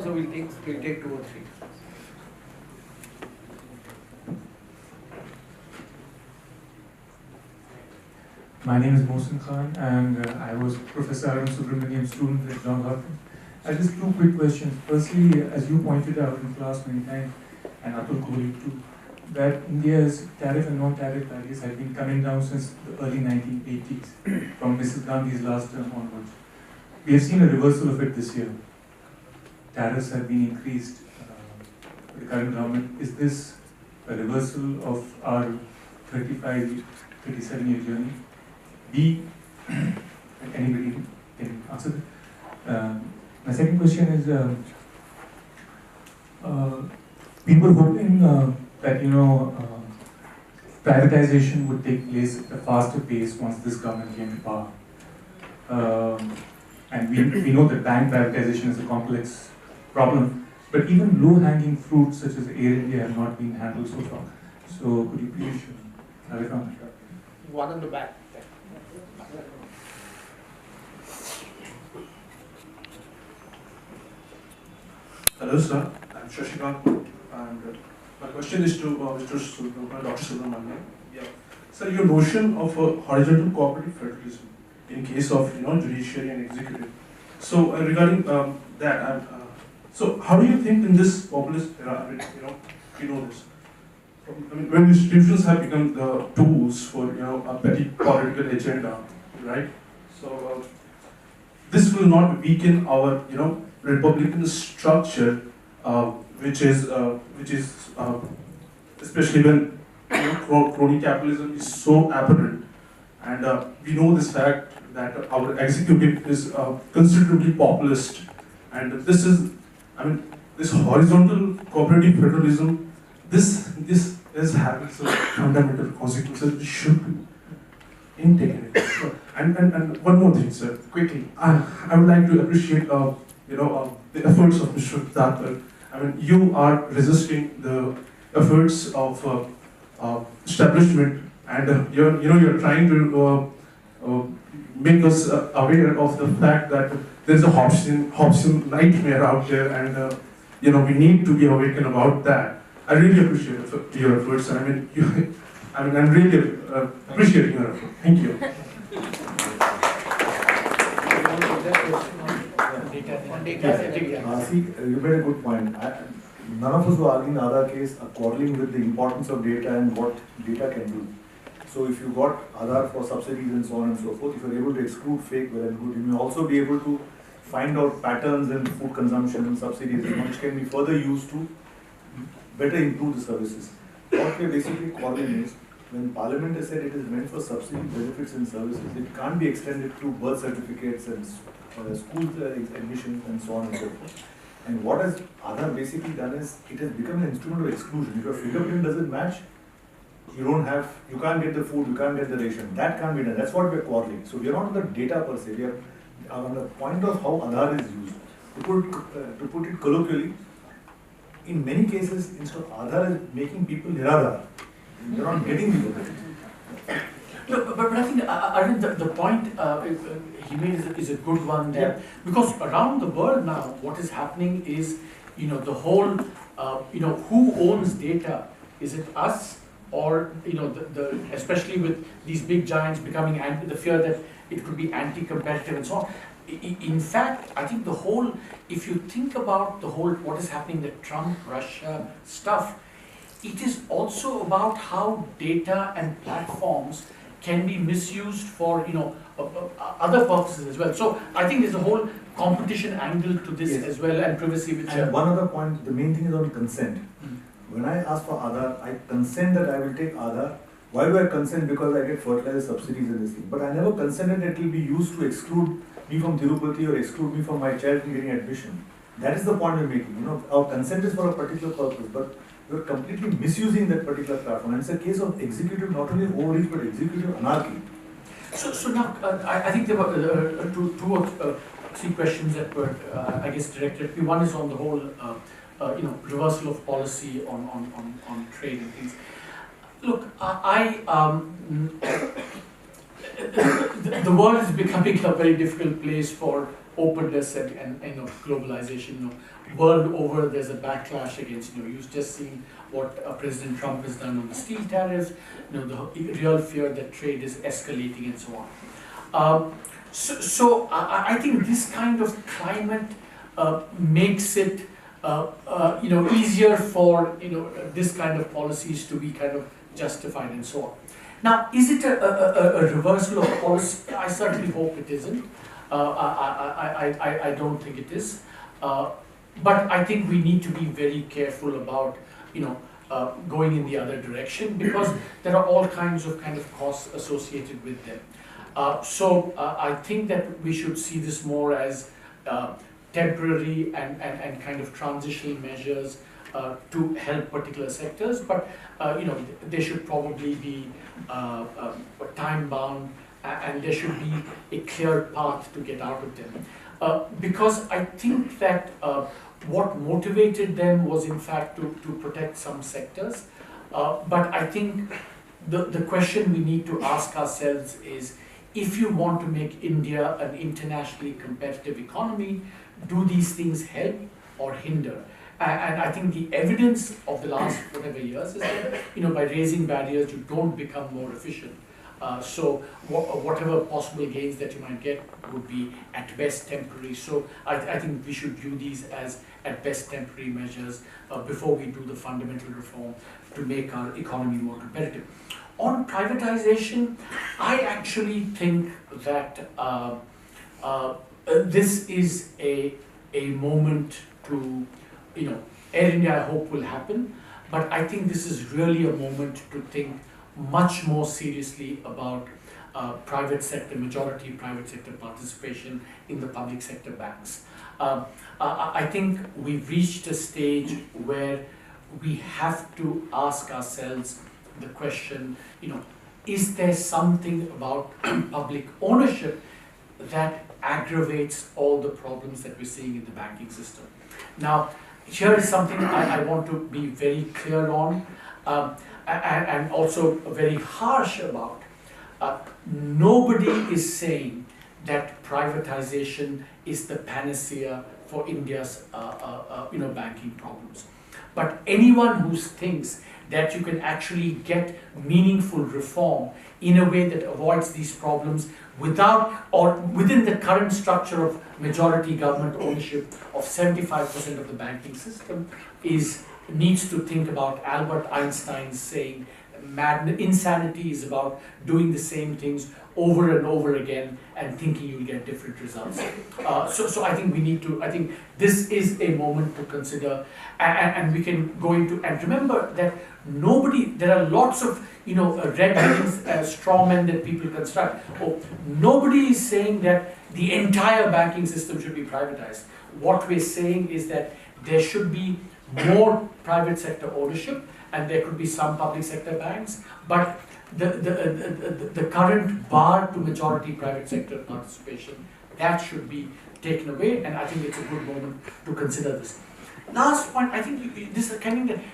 J: So we'll take 2 or 3.
E: My name is Mohsin Khan, and I was Professor Arvind Subramanian student at John Hopkins. I have just 2 quick questions. Firstly, as you pointed out in class many times, and Atul Kohli too, that India's tariff and non-tariff barriers have been coming down since the early 1980s, from Mrs. Gandhi's last term onwards. We have seen a reversal of it this year. Tariffs have been increased by the current government. Is this a reversal of our 37-year journey? B, anybody can answer that. My second question is, we were hoping that privatization would take place at a faster pace once this government came to power. And we know that bank privatization is a complex problem, but even low-hanging fruits such as Air India have not been handled so far. So could you please clarify on that?
J: One on the back.
F: Hello, sir. I'm Shashikant, and my question is to Dr. Subramanian. Yeah. Sir, your notion of horizontal cooperative federalism in case of judiciary and executive. So regarding that, so how do you think in this populist era? I mean, you know this. I mean, when institutions have become the tools for a petty political agenda, right? So this will not weaken our republican structure, which is especially when crony capitalism is so apparent, and we know this fact that our executive is considerably populist, and this is, I mean, this horizontal cooperative federalism, this is having some fundamental consequences which should be taken into. And one more thing, sir, quickly, I would like to appreciate the efforts of Mr. Datar. I mean, you are resisting the efforts of establishment, and you're trying to make us aware of the fact that there's a Hobbesian nightmare out there, and we need to be awakened about that. I really appreciate your efforts, and I'm really appreciating your effort. Thank you.
C: See, you made a good point. None of us who are arguing in Aadhaar case are quarreling with the importance of data and what data can do. So if you got Aadhaar for subsidies and so on and so forth, if you're able to exclude fake, well and good, you may also be able to find out patterns in food consumption and subsidies, which can be further used to better improve the services. What we're basically quarreling is, when Parliament has said it is meant for subsidy benefits and services, it can't be extended to birth certificates and school admissions and so on and so forth. And what has Aadhaar basically done is, it has become an instrument of exclusion. If your fingerprint doesn't match, you can't get the food, you can't get the ration. That can't be done. That's what we're quarreling. So we are not on the data per se, we are on the point of how Aadhaar is used. To put it colloquially, in many cases, instead of Aadhaar is making people Niradhar. They're not getting the benefit.
B: No, but I think Arvind, the point he made is a good one there, because around the world now, what is happening is the whole, who owns data? Is it us, or especially with these big giants becoming the fear that it could be anti-competitive and so on. In fact, I think if you think about what is happening, the Trump-Russia stuff, it is also about how data and platforms can be misused for other purposes as well. So I think there's a whole competition angle to this as well, and privacy.
C: And one other point, the main thing is on consent. When I ask for Aadhaar, I consent that I will take Aadhaar. Why do I consent? Because I get fertilizer subsidies and this thing. But I never consented that it will be used to exclude me from Tirupati or exclude me from my child from getting admission. That is the point we're making. Our consent is for a particular purpose, but we're completely misusing that particular platform. And it's a case of executive, not only overreach, but executive anarchy.
B: So now, I think there were two or three questions that were, I guess, directed. One is on the whole, reversal of policy on trade and things. Look, the world is becoming a very difficult place for openness and globalization. World over, there's a backlash against. You've just seen what President Trump has done on the steel tariffs. The real fear that trade is escalating and so on. So I think this kind of climate makes it easier for this kind of policies to be kind of justified and so on. Now, is it a reversal of policy? I certainly hope it isn't. I don't think it is. But I think we need to be very careful about going in the other direction, because there are all kinds of costs associated with them. So I think that we should see this more as temporary and kind of transitional measures to help particular sectors, but they should probably be time bound, and there should be a clear path to get out of them. Because I think that what motivated them was in fact to protect some sectors, but I think the question we need to ask ourselves is, if you want to make India an internationally competitive economy, do these things help or hinder? And I think the evidence of the last whatever years is that by raising barriers you don't become more efficient. So whatever possible gains that you might get would be at best temporary. So I think we should view these as at best temporary measures before we do the fundamental reform to make our economy more competitive. On privatization, I actually think that this is a moment to, Air India I hope will happen, but I think this is really a moment to think much more seriously about private sector, majority private sector participation in the public sector banks. I think we've reached a stage where we have to ask ourselves the question, is there something about public ownership that aggravates all the problems that we're seeing in the banking system? Now, here is something I want to be very clear on, and also very harsh about. Nobody is saying that privatization is the panacea for India's banking problems. But anyone who thinks that you can actually get meaningful reform in a way that avoids these problems without or within the current structure of majority government ownership of 75% of the banking system needs to think about Albert Einstein's saying, insanity is about doing the same things over and over again and thinking you'll get different results. So I think this is a moment to consider, and we can go into, and remember that there are lots of red herrings, straw men that people construct. Nobody is saying that the entire banking system should be privatized. What we're saying is that there should be more private sector ownership, and there could be some public sector banks, but the current bar to majority private sector participation, that should be taken away, and I think it's a good moment to consider this. Last point, I think this is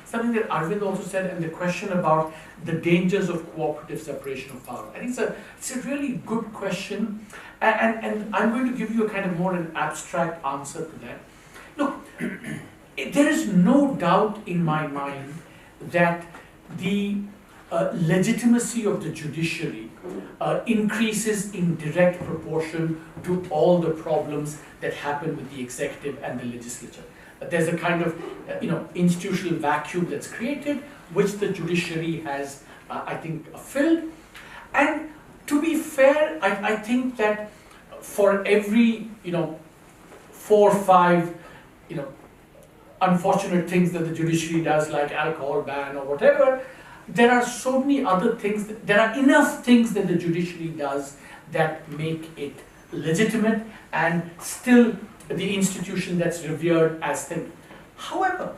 B: something that Arvind also said, and the question about the dangers of cooperative separation of power. I think it's a really good question, and I'm going to give you a kind of more an abstract answer to that. Look, there is no doubt in my mind that the legitimacy of the judiciary increases in direct proportion to all the problems that happen with the executive and the legislature. There's a kind of institutional vacuum that's created, which the judiciary has, I think, filled. And to be fair, I think that for every 4 or 5 unfortunate things that the judiciary does, like alcohol ban or whatever, there are so many other things, there are enough things that the judiciary does that make it legitimate and still the institution that's revered as thing. However,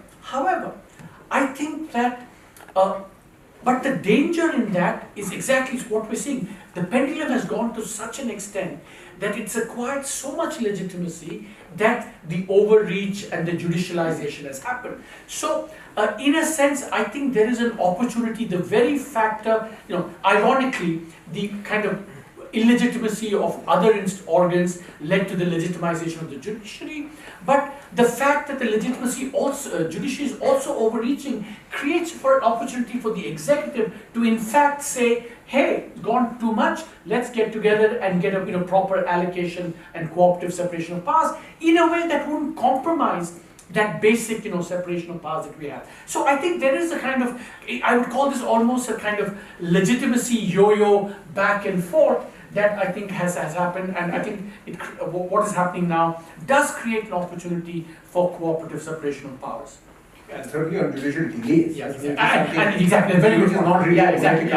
B: I think that, but the danger in that is exactly what we're seeing. The pendulum has gone to such an extent that it's acquired so much legitimacy that the overreach and the judicialization has happened. So, in a sense, I think there is an opportunity, the very factor, ironically, the kind of illegitimacy of other organs led to the legitimization of the judiciary, but the fact that the legitimacy also, judiciary is also overreaching creates for an opportunity for the executive to in fact say, hey, gone too much, let's get together and get a proper allocation and cooperative separation of powers in a way that wouldn't compromise that basic separation of powers that we have. So I think there is a kind of, I would call this almost a kind of legitimacy yo-yo back and forth that I think has happened, and I think what is happening now does create an opportunity for cooperative separation of powers.
J: And certainly on judicial delays.
B: Yes, and exactly, very good point.
J: Not really
B: exactly.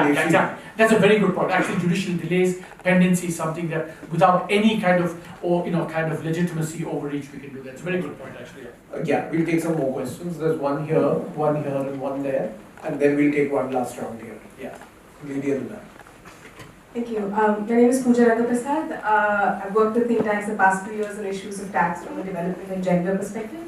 B: That's a very good point. Actually, judicial delays, pendency is something that without any kind of legitimacy overreach we can do that. It's a very good point, actually.
J: Yeah, we'll take some more questions. There's one here, and one there, and then we'll take one last round here. Yeah, lady in the back.
G: Thank you. My name is Pooja Rangapprasad. I've worked with think tanks the past 2 years on issues of tax from a development and gender perspective.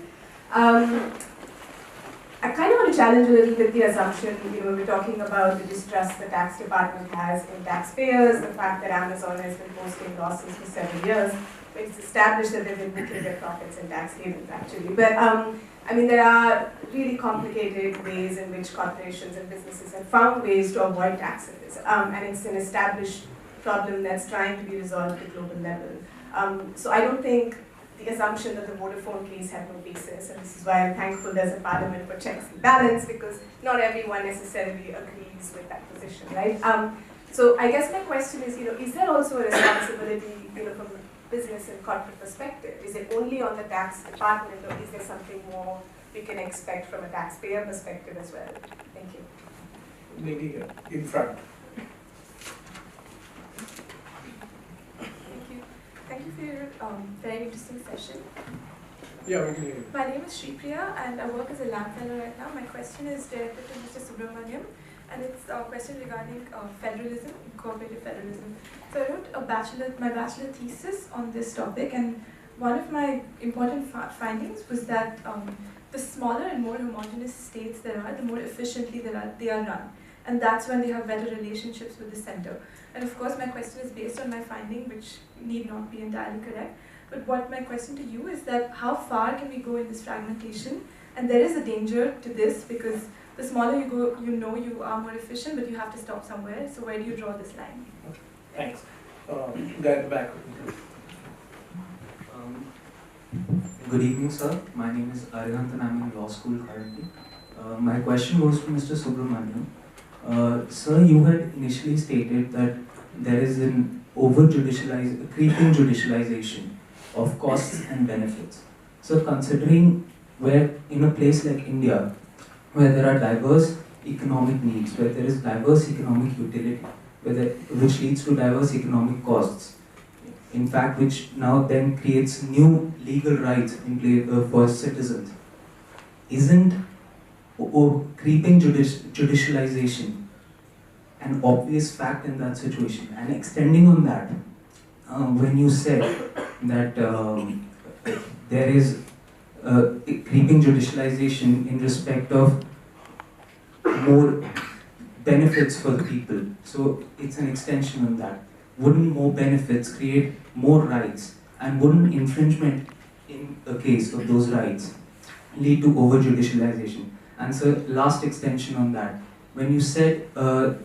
G: I kind of want to challenge a little bit the assumption, we're talking about the distrust the tax department has in taxpayers, the fact that Amazon has been posting losses for 7 years. It's established that they've been booking their profits in tax havens, actually. But there are really complicated ways in which corporations and businesses have found ways to avoid taxes. And it's an established problem that's trying to be resolved at a global level. So I don't think the assumption that the Vodafone case had no basis, and this is why I'm thankful there's a parliament for checks and balance, because not everyone necessarily agrees with that position, right? So I guess my question is, is there also a responsibility, from a business and corporate perspective? Is it only on the tax department, or is there something more we can expect from a taxpayer perspective as well? Thank you.
J: Lady here, in front.
H: Thank you for your very interesting session.
J: Yeah, we can hear you.
H: My name is Shripriya and I work as a LAM fellow right now. My question is directed to Mr. Subramanian, and it's a question regarding federalism, cooperative federalism. So I wrote my bachelor thesis on this topic, and one of my important findings was that the smaller and more homogeneous states there are, the more efficiently they are run. And that's when they have better relationships with the center. And of course, my question is based on my finding, which need not be entirely correct. But what my question to you is that how far can we go in this fragmentation? And there is a danger to this, because the smaller you go, you are more efficient, but you have to stop somewhere. So where do you draw this line?
J: Thanks. Guy at the back.
I: Good evening, sir. My name is Arvind, and I'm in law school currently. My question goes to Mr. Subramanian. Sir, you had initially stated that there is an creeping judicialization of costs and benefits. So considering where in a place like India, where there are diverse economic needs, where there is diverse economic utility, which leads to diverse economic costs, in fact, which now then creates new legal rights in play for citizens, isn't creeping judicialization an obvious fact in that situation? And extending on that, when you said that there is creeping judicialization in respect of more benefits for the people, so it's an extension on that. Wouldn't more benefits create more rights, and wouldn't infringement in a case of those rights lead to over judicialization. And so, last extension on that, when you said I'm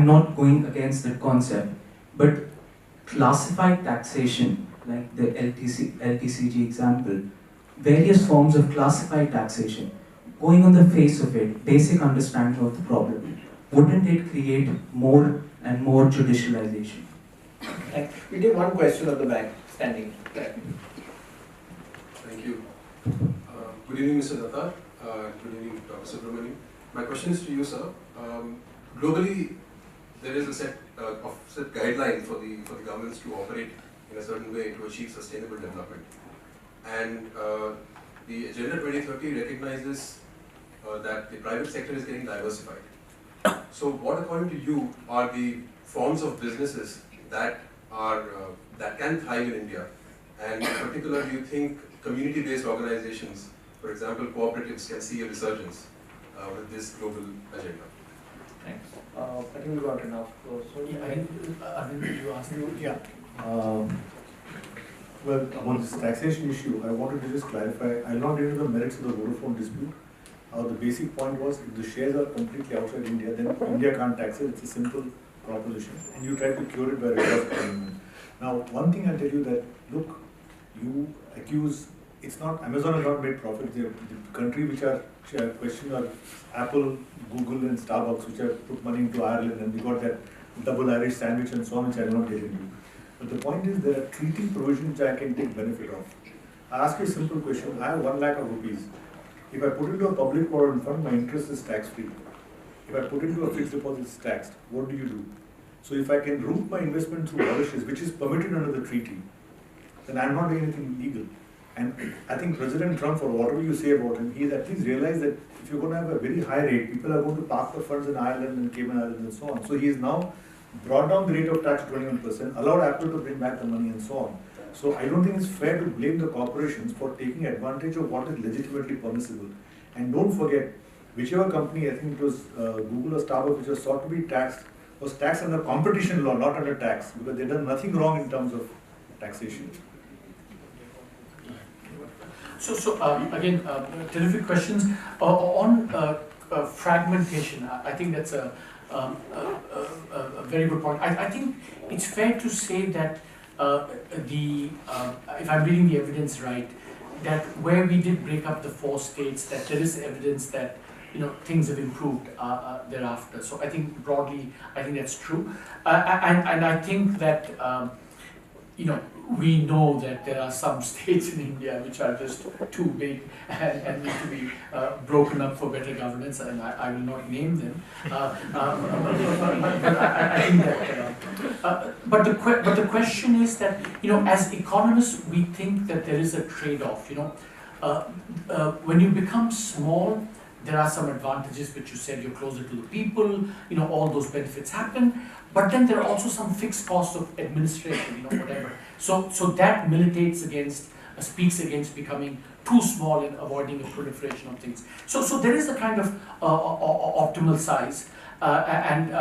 I: not going against that concept, but classified taxation, like the LTCG example, various forms of classified taxation, going on the face of it, basic understanding of the problem, wouldn't it create more and more judicialization?
J: We take one question at the back, standing.
K: Thank you. Good evening, Mr. Datar. Good evening, Dr. Subramanian. My question is to you, sir. Globally, there is a set guidelines for the governments to operate in a certain way to achieve sustainable development. And the Agenda 2030 recognizes that the private sector is getting diversified. So, what, according to you, are the forms of businesses that can thrive in India? And in particular, do you think community-based organizations, for example, cooperatives, can see a resurgence with this global agenda?
J: Thanks. I think we got enough. So
B: Arvind, you asked me.
C: Yeah. Well, on this taxation issue, I wanted to just clarify. I'll not get into the merits of the Vodafone dispute. The basic point was, if the shares are completely outside India, then India can't tax it. It's a simple proposition, and you try to cure it by reverse government. Now, one thing I'll tell you that, look, you accuse, it's not, Amazon has not made profit. The country which are questioned are Apple, Google and Starbucks, which have put money into Ireland, and we got that double Irish sandwich and so on, which I will not get into. But the point is, there are treaty provisions which I can take benefit of. I ask you a simple question. I have 1 lakh of rupees. If I put into a public provident fund, my interest is tax-free. If I put into a fixed deposit, it's taxed. What do you do? So if I can route my investment through Mauritius, which is permitted under the treaty, then I'm not doing anything illegal. And I think President Trump, or whatever you say about him, he's at least realized that if you're going to have a very high rate, people are going to park the funds in Ireland and Cayman Islands and so on. So he's now brought down the rate of tax to 21%, allowed Apple to bring back the money and so on. So I don't think it's fair to blame the corporations for taking advantage of what is legitimately permissible. And don't forget, whichever company, I think it was Google or Starbucks, which was sought to be taxed, was taxed under competition law, not under tax, because they've done nothing wrong in terms of taxation.
B: So again, terrific questions. On fragmentation, I think that's a very good point. I think it's fair to say that if I'm reading the evidence right, that where we did break up the 4 states, that there is evidence that things have improved thereafter. So I think broadly, I think that's true, and I think that we know that there are some states in India which are just too big and need to be broken up for better governance, and I will not name them. But I think that. But the question is that as economists, we think that there is a trade-off. When you become small, there are some advantages which you said, you're closer to the people. All those benefits happen. But then there are also some fixed costs of administration, whatever. So that militates against, speaks against becoming too small and avoiding a proliferation of things. So there is a kind of optimal size, and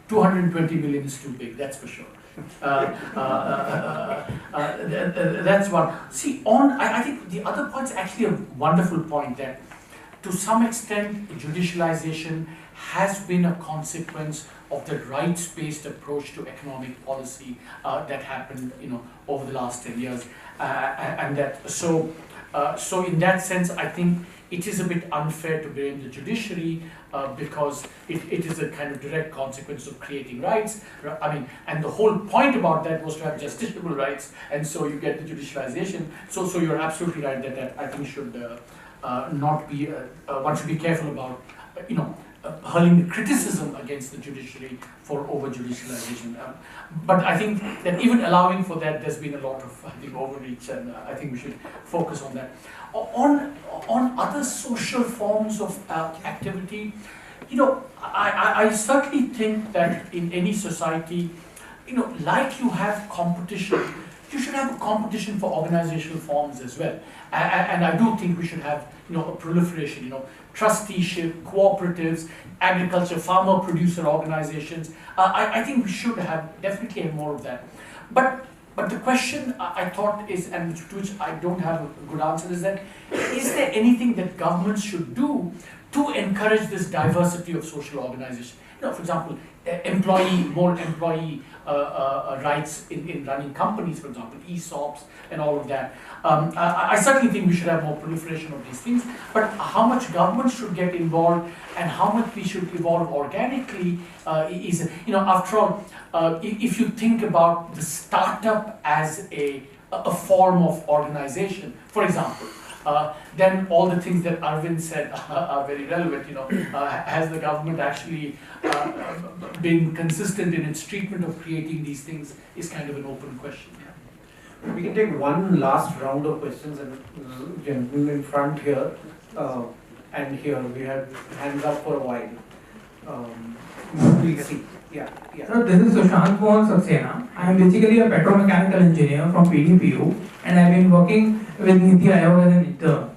B: 220 million is too big, that's for sure. That's one. See, I think the other point's actually a wonderful point, that to some extent, judicialization has been a consequence of the rights-based approach to economic policy that happened, over the last 10 years, and that so in that sense, I think it is a bit unfair to blame the judiciary because it is a kind of direct consequence of creating rights. I mean, and the whole point about that was to have justiciable rights, and so you get the judicialization. So you're absolutely right that I think should not be. One should be careful about, hurling criticism against the judiciary for over-judicialization. But I think that even allowing for that, there's been a lot of, overreach, and I think we should focus on that. On other social forms of activity, I certainly think that in any society, like you have competition, you should have a competition for organizational forms as well. And I do think we should have, a proliferation, trusteeship, cooperatives, agriculture, farmer-producer organizations. I think we should definitely have more of that. But But the question I thought is, and to which I don't have a good answer, is that is there anything that governments should do to encourage this diversity of social organization? For example, more employee rights in running companies, for example, ESOPs and all of that. I certainly think we should have more proliferation of these things, but how much government should get involved and how much we should evolve organically is, after all, if you think about the startup as a form of organization, for example, then all the things that Arvind said are very relevant. Has the government actually been consistent in its treatment of creating these things is kind of an open question.
J: We can take one last round of questions, and gentlemen in front here and here. We have hands up for a while. We'll see. Yeah.
L: So this is Sushant Mohan Saxena. I am basically a petromechanical engineer from PDPU, and I have been working with Vidhi as an intern.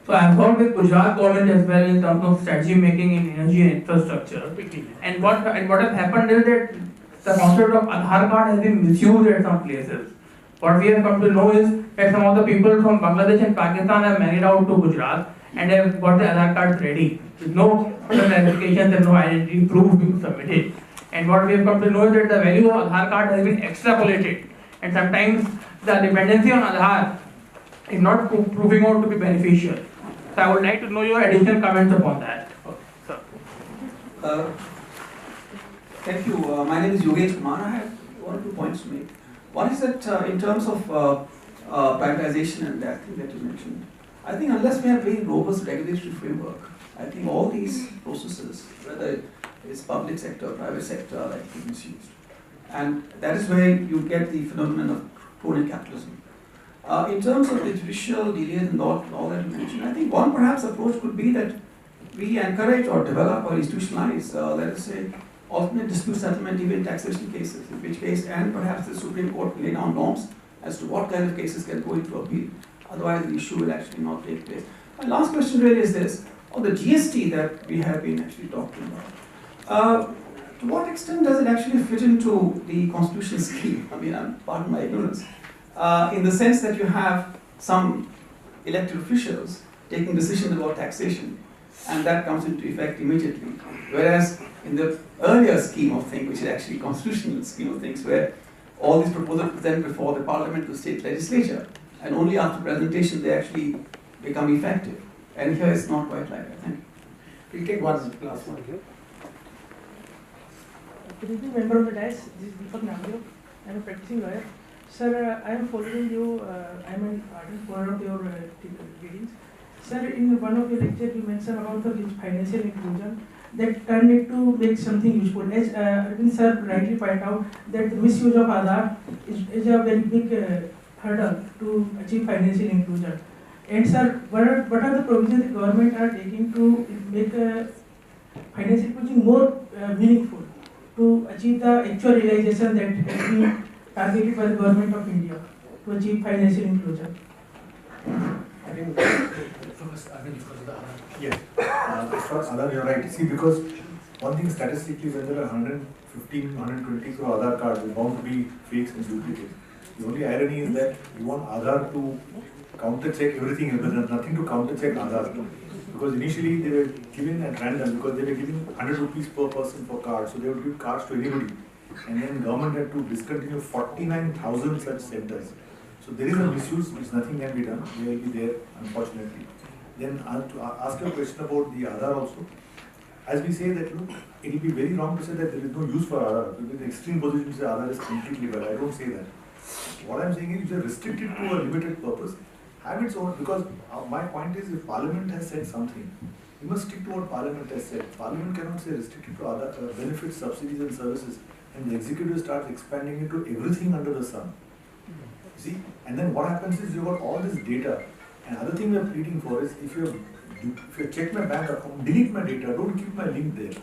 L: So I have worked with Gujarat government as well in terms of strategy making in energy and infrastructure. And what has happened is that the concept of Aadhaar card has been misused at some places. What we have come to know is that some of the people from Bangladesh and Pakistan have married out to Gujarat and have got the Aadhaar cards ready with no further verifications and no identity proof being submitted. And what we have come to know is that the value of Aadhaar card has been extrapolated, and sometimes the dependency on Aadhaar is not proving out to be beneficial. So I would like to know your additional comments upon that.
M: Thank you. My name is Yogesh Kumar. I have 1 or 2 points to make. One is that in terms of privatization and that thing that you mentioned, I think unless we have very robust regulatory framework, I think all these processes, whether it's public sector, private sector, are likely misused. And that is where you get the phenomenon of crony capitalism. In terms of the judicial delays and all that you mentioned, I think one perhaps approach could be that we encourage or develop or institutionalize, let us say, alternate dispute settlement even in taxation cases, in which case, and perhaps the Supreme Court lay down norms as to what kind of cases can go into appeal. Otherwise, the issue will actually not take place. My last question really is this, on the GST that we have been actually talking about. To what extent does it actually fit into the constitutional scheme? I mean, pardon my ignorance. In the sense that you have some elected officials taking decisions about taxation, and that comes into effect immediately. Whereas in the earlier scheme of things, which is actually constitutional scheme of things, where all these proposals are presented before the parliament to state legislature, and only after presentation they actually become effective. And here it's not quite like that. Thank you.
J: We'll take one last one here.
N: Good evening, member of the dais. This is Deepak Namdev. I am a practicing lawyer. Sir, I am following you. I am an ardent follower of your readings. Sir, in one of your lectures, you mentioned about the financial inclusion that turned it to make something useful. As Arvind sir rightly pointed out, that the misuse of Aadhaar is a very big hurdle to achieve financial inclusion. And sir, what are the provisions the government are taking to make financial inclusion more meaningful, to achieve the actual realization that has been targeted by the government of India to achieve financial inclusion?
J: I think
C: yes, as far as Aadhaar, you're right. See, because one thing statistically, when there are 115, 120 crore Aadhaar cards, there's bound to be fakes and duplicates. The only irony is that you want Aadhaar to counter-check everything, but there's nothing to counter-check Aadhaar. Because initially they were given at random, because they were giving 100 rupees per person for cards, so they would give cards to anybody. And then government had to discontinue 49,000 such centers. So there is a misuse which nothing can be done. They will be there, unfortunately. Then to ask a question about the Aadhaar also. As we say that, look, it will be very wrong to say that there is no use for Aadhaar. Because the extreme position to say Aadhaar is completely bad. I don't say that. What I am saying is, if you are restricted to a limited purpose, have its own, because my point is, if Parliament has said something, you must stick to what Parliament has said. Parliament cannot say restricted to other benefits, subsidies and services, and the executive starts expanding it to everything under the sun. See, and then what happens is, you've got all this data, and other thing we are pleading for is, if you check my bank account, delete my data, don't keep my link there.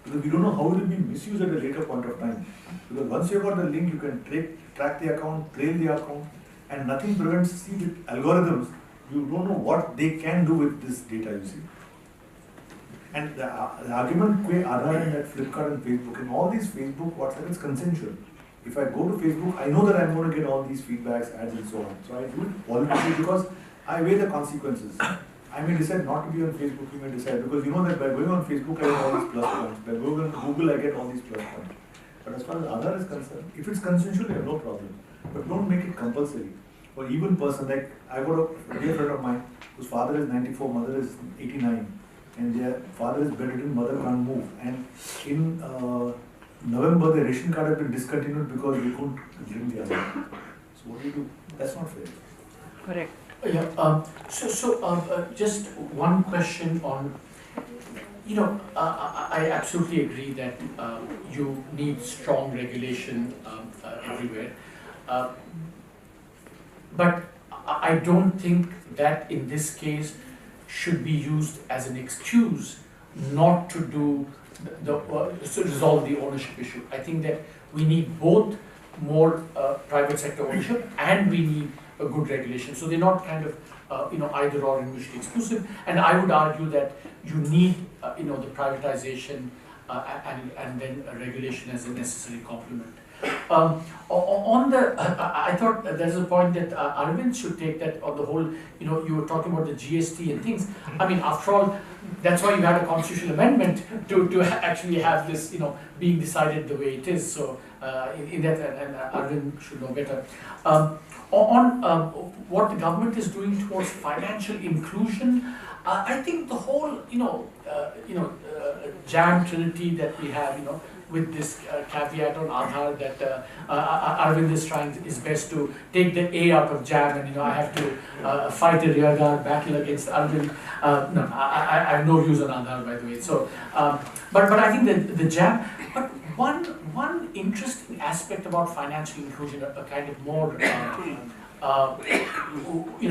C: Because we don't know how it will be misused at a later point of time. Because once you've got the link, you can track the account, trail the account, and nothing prevents, see, with algorithms, you don't know what they can do with this data, you see. And the argument Aadhaar and that Flipkart and Facebook, and all these Facebook, WhatsApp, is consensual. If I go to Facebook, I know that I'm going to get all these feedbacks, ads and so on. So I do it voluntarily because I weigh the consequences. I may decide not to be on Facebook, you may decide, because you know that by going on Facebook I get all these plus points. By going on Google I get all these plus points. But as far as Aadhaar is concerned, if it's consensual, I have no problem. But don't make it compulsory. For even person, like I got a dear friend of mine whose father is 94, mother is 89. And their father is bedridden, mother can't move. And in November, the ration card had been discontinued because they couldn't drink the Aadhaar. So what do you do? That's not fair.
B: Correct. Yeah. Just one question on. I absolutely agree that you need strong regulation everywhere, but I don't think that in this case should be used as an excuse not to do to resolve the ownership issue. I think that we need both more private sector ownership and we need a good regulation. So they're not kind of either or and mutually exclusive. And I would argue that you need the privatization and then a regulation as a necessary complement. I thought there's a point that Arvind should take, that on the whole, you were talking about the GST and things. I mean, after all, that's why you had a constitutional amendment to actually have this, being decided the way it is. So in that, and Arvind should know better. On what the government is doing towards financial inclusion, I think the whole, jam trinity that we have, with this caveat on Aadhaar that Arvind is trying his best to take the A out of jam, and I have to fight a rearguard battle against Arvind. No, I have no views on Aadhaar, by the way. So, but I think the jam. But one interesting aspect about financial inclusion, a kind of more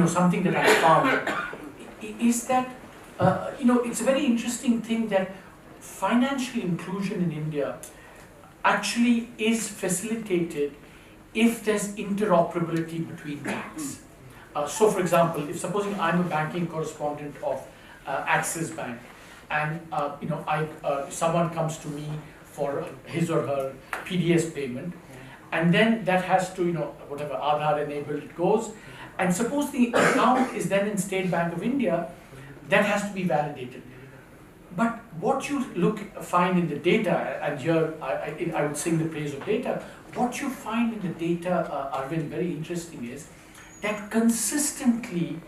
B: something that I found is that it's a very interesting thing that financial inclusion in India actually is facilitated if there's interoperability between banks. So for example, if supposing I'm a banking correspondent of Axis Bank, and someone comes to me for his or her PDS payment, and then that has to, whatever Aadhaar enabled it goes, and suppose the account is then in State Bank of India, that has to be validated. But what you find in the data, and here I would sing the praise of data, what you find in the data, Arvind, very interesting, is that consistently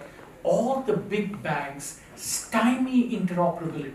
B: all the big banks stymie interoperability.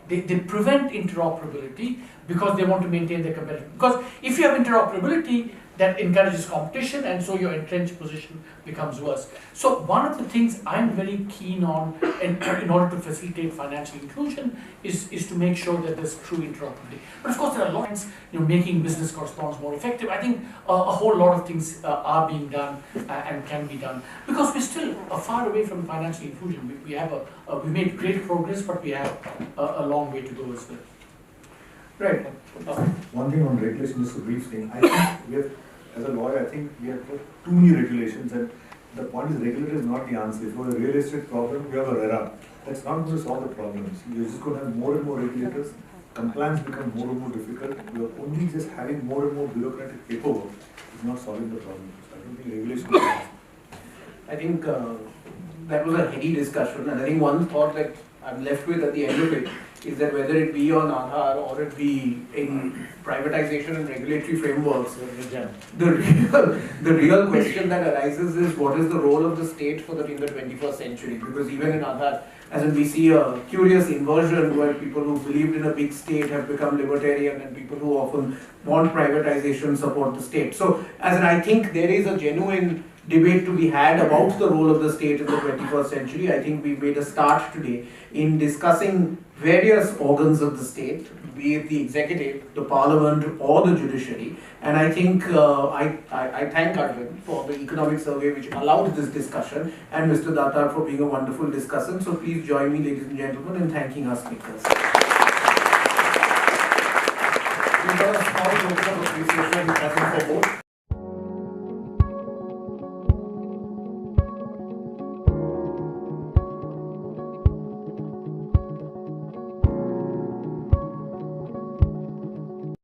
B: They prevent interoperability because they want to maintain their competitive. Because if you have interoperability, that encourages competition, and so your entrenched position becomes worse. So one of the things I'm very keen on in order to facilitate financial inclusion is to make sure that there's true interoperability. But of course there are lots, making business correspondence more effective. I think a whole lot of things are being done and can be done, because we're still far away from financial inclusion. We made great progress, but we have a long way to go as well. Right.
C: One thing on regulation, just a brief thing. I think we have, as a lawyer, I think we have got too many regulations, and the point is regulator is not the answer. If you have a real estate problem, you have a RERA. That's not going to solve the problems. You're just going to have more and more regulators. Compliance becomes more and more difficult. You're only just having more and more bureaucratic paperwork is not solving the problem. So I don't think regulation is the answer.
J: I think that was a heady discussion, and I think one thought that I'm left with at the end of it is that whether it be on Aadhaar or it be in privatization and regulatory frameworks, the real question that arises is what is the role of the state in the 21st century? Because even in Aadhaar, as in we see a curious inversion where people who believed in a big state have become libertarian, and people who often want privatization support the state. So, as in I think there is a genuine debate to be had about the role of the state in the 21st century. I think we've made a start today in discussing various organs of the state, be it the executive, the parliament, or the judiciary. And I think I thank Arvind for the economic survey which allowed this discussion, and Mr. Datar for being a wonderful discussant. So please join me, ladies and gentlemen, in thanking our speakers. We've got a small token of appreciation present for both.